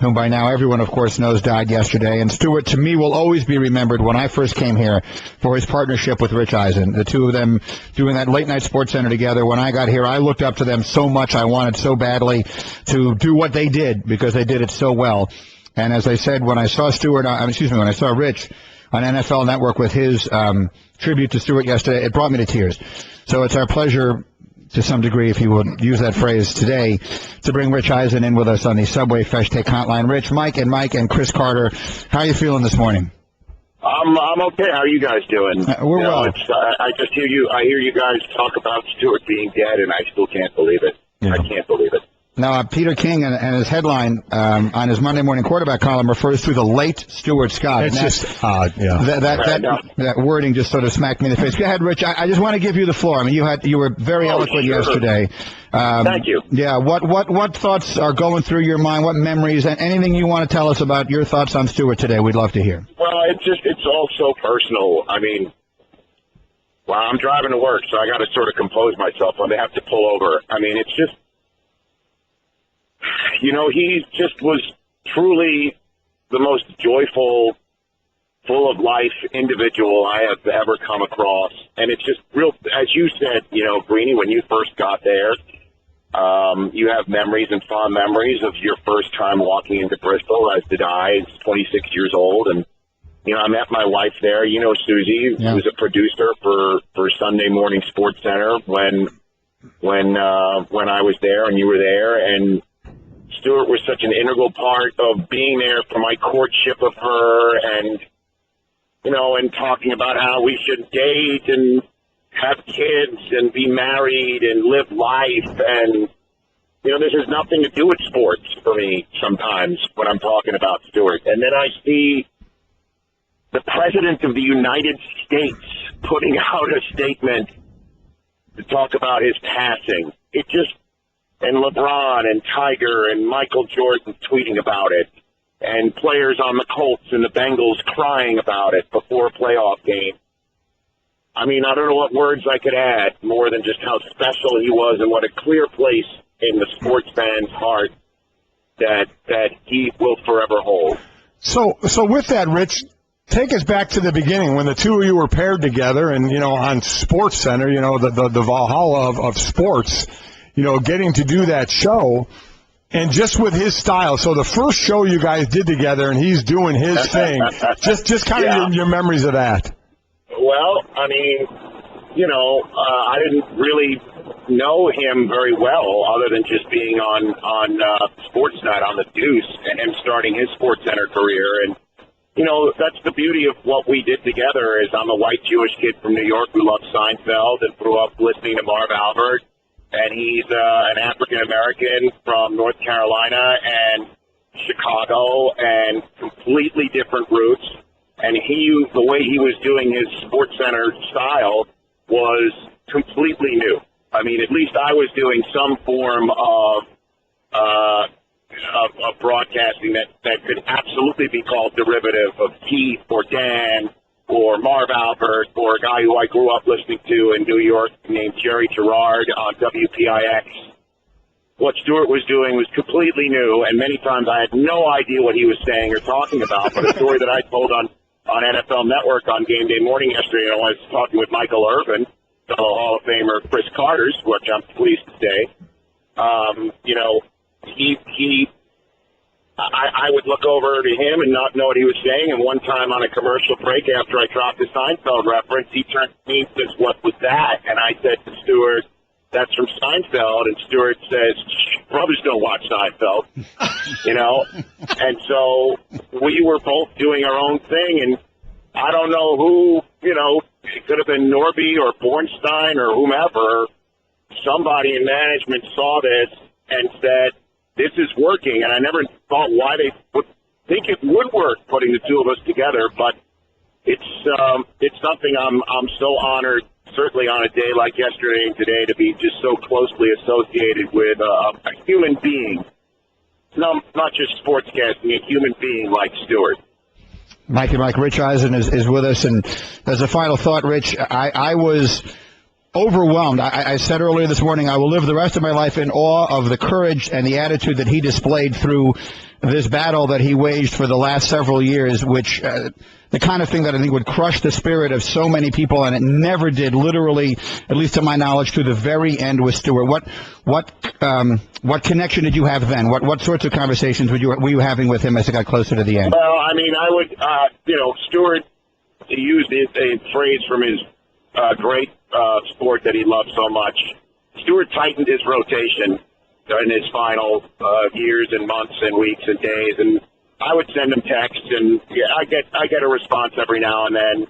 whom by now everyone, of course, knows died yesterday. And Stuart, to me, will always be remembered when I first came here for his partnership with Rich Eisen. The two of them doing that late-night Sports Center together. When I got here, I looked up to them so much. I wanted so badly to do what they did because they did it so well. And as I said, when I saw when I saw Rich on NFL Network with his tribute to Stewart yesterday, it brought me to tears. So it's our pleasure, to some degree, if you would use that phrase today, to bring Rich Eisen in with us on the Subway Fresh Take Hotline. Rich, Mike and Chris Carter, how are you feeling this morning? I'm okay. How are you guys doing? We're well. I just hear you. I hear you guys talk about Stewart being dead, and I still can't believe it. Yeah. I can't believe it. Now, Peter King and his headline on his Monday Morning Quarterback column refers to the late Stuart Scott. It's just odd, yeah. That wording just sort of smacked me in the face. Go ahead, Rich. I just want to give you the floor. I mean, you were very eloquent yesterday. Thank you. Yeah. What thoughts are going through your mind? What memories? And anything you want to tell us about your thoughts on Stewart today? We'd love to hear. Well, it's all so personal. I mean, well, I'm driving to work, so I got to sort of compose myself when they have to pull over. I mean, it's just. He just was truly the most joyful, full of life individual I have ever come across. And it's just real, as you said, Greeny, when you first got there, you have memories and fond memories of your first time walking into Bristol, as did I. I was 26 years old. And, I met my wife there. Susie, who was a producer for Sunday Morning Sports Center when I was there and you were there. And Stewart was such an integral part of being there for my courtship of her and, and talking about how we should date and have kids and be married and live life. And, this has nothing to do with sports for me sometimes when I'm talking about Stewart. And then I see the President of the United States putting out a statement to talk about his passing. And LeBron and Tiger and Michael Jordan tweeting about it, and players on the Colts and the Bengals crying about it before a playoff game. I mean, I don't know what words I could add more than just how special he was and what a clear place in the sports fan's heart that he will forever hold. So with that, Rich, take us back to the beginning when the two of you were paired together and, on Sports Center, the Valhalla of sports. Getting to do that show, and just with his style. So the first show you guys did together, and he's doing his thing. Just kind of your memories of that. Well, I mean, I didn't really know him very well, other than just being on Sportsnet on the Deuce, and him starting his Sports Center career. And that's the beauty of what we did together. Is I'm a white Jewish kid from New York who loves Seinfeld and grew up listening to Marv Albert. And he's an African-American from North Carolina and Chicago and completely different roots. And the way he was doing his Sports Center style was completely new. I mean, at least I was doing some form of broadcasting that could absolutely be called derivative of Keith or Dan or Marv Albert, or a guy who I grew up listening to in New York named Jerry Gerard on WPIX. What Stewart was doing was completely new, and many times I had no idea what he was saying or talking about. But a story that I told on NFL Network on Game Day Morning yesterday, I was talking with Michael Irvin, fellow Hall of Famer Chris Carter's, which I'm pleased to say. I would look over to him and not know what he was saying. And one time on a commercial break, after I dropped the Seinfeld reference, he turned to me and says, "What was that?" And I said to Stewart, "That's from Seinfeld." And Stewart says, "Brothers don't watch Seinfeld," And so we were both doing our own thing. And I don't know who, it could have been Norby or Bornstein or whomever. Somebody in management saw this and said, "This is working," and I never thought why they would think it would work putting the two of us together. But it's something I'm so honored certainly on a day like yesterday and today, to be just so closely associated with a human being. No, not just sportscasting, a human being like Stuart. Mike and Mike, Rich Eisen is with us. And as a final thought, Rich, I was overwhelmed. I said earlier this morning, I will live the rest of my life in awe of the courage and the attitude that he displayed through this battle that he waged for the last several years, which the kind of thing that I think would crush the spirit of so many people, and it never did, literally, at least to my knowledge, to the very end with Stuart. What connection did you have then? What sorts of conversations were you having with him as it got closer to the end? Well, I mean, I would, Stuart used a phrase from his great sport that he loved so much. Stuart tightened his rotation in his final years and months and weeks and days, and I would send him texts, and I get a response every now and then.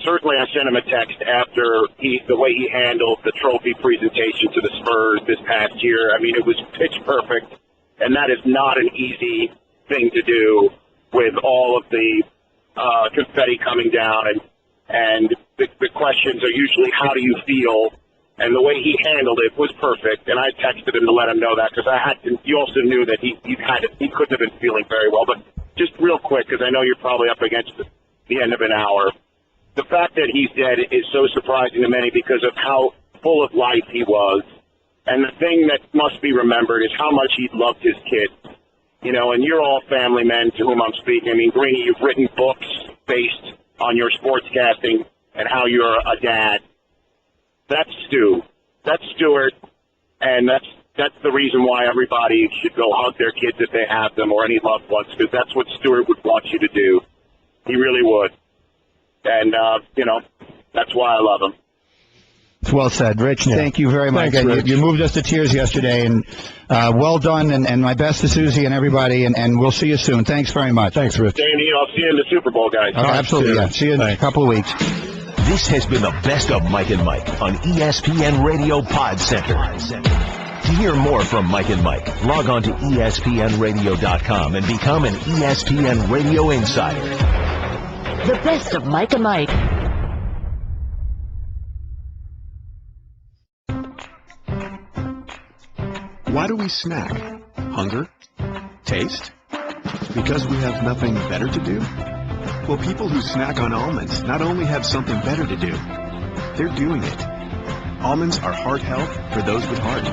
Certainly, I sent him a text after the way he handled the trophy presentation to the Spurs this past year. I mean, it was pitch perfect, and that is not an easy thing to do with all of the confetti coming down, and the questions are usually, how do you feel? And the way he handled it was perfect, and I texted him to let him know that, because you also knew that he couldn't have been feeling very well. But just real quick, because I know you're probably up against the end of an hour, the fact that he's dead is so surprising to many because of how full of life he was. And the thing that must be remembered is how much he loved his kids. You know, and you're all family men to whom I'm speaking. I mean, Greeny, you've written books based on your sportscasting and how you're a dad. That's Stu. That's Stuart, and that's the reason why everybody should go hug their kids if they have them, or any loved ones, because that's what Stuart would want you to do. He really would. And, that's why I love him. It's well said. Rich, thank you very much. Thanks, you moved us to tears yesterday, and well done, and my best to Susie and everybody, and we'll see you soon. Thanks very much. Thanks, Rich. Danny, I'll see you in the Super Bowl, guys. Oh, absolutely. Yeah. See you in a couple of weeks. This has been the best of Mike and Mike on ESPN Radio Pod Center. To hear more from Mike and Mike, log on to ESPNRadio.com and become an ESPN Radio Insider. The best of Mike and Mike. Why do we snack? Hunger? Taste? Because we have nothing better to do? Well, people who snack on almonds not only have something better to do, they're doing it. Almonds are heart health for those with heart.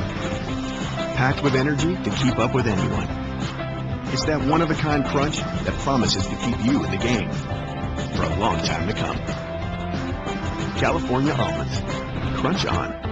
Packed with energy to keep up with anyone. It's that one-of-a-kind crunch that promises to keep you in the game for a long time to come. California almonds. Crunch on.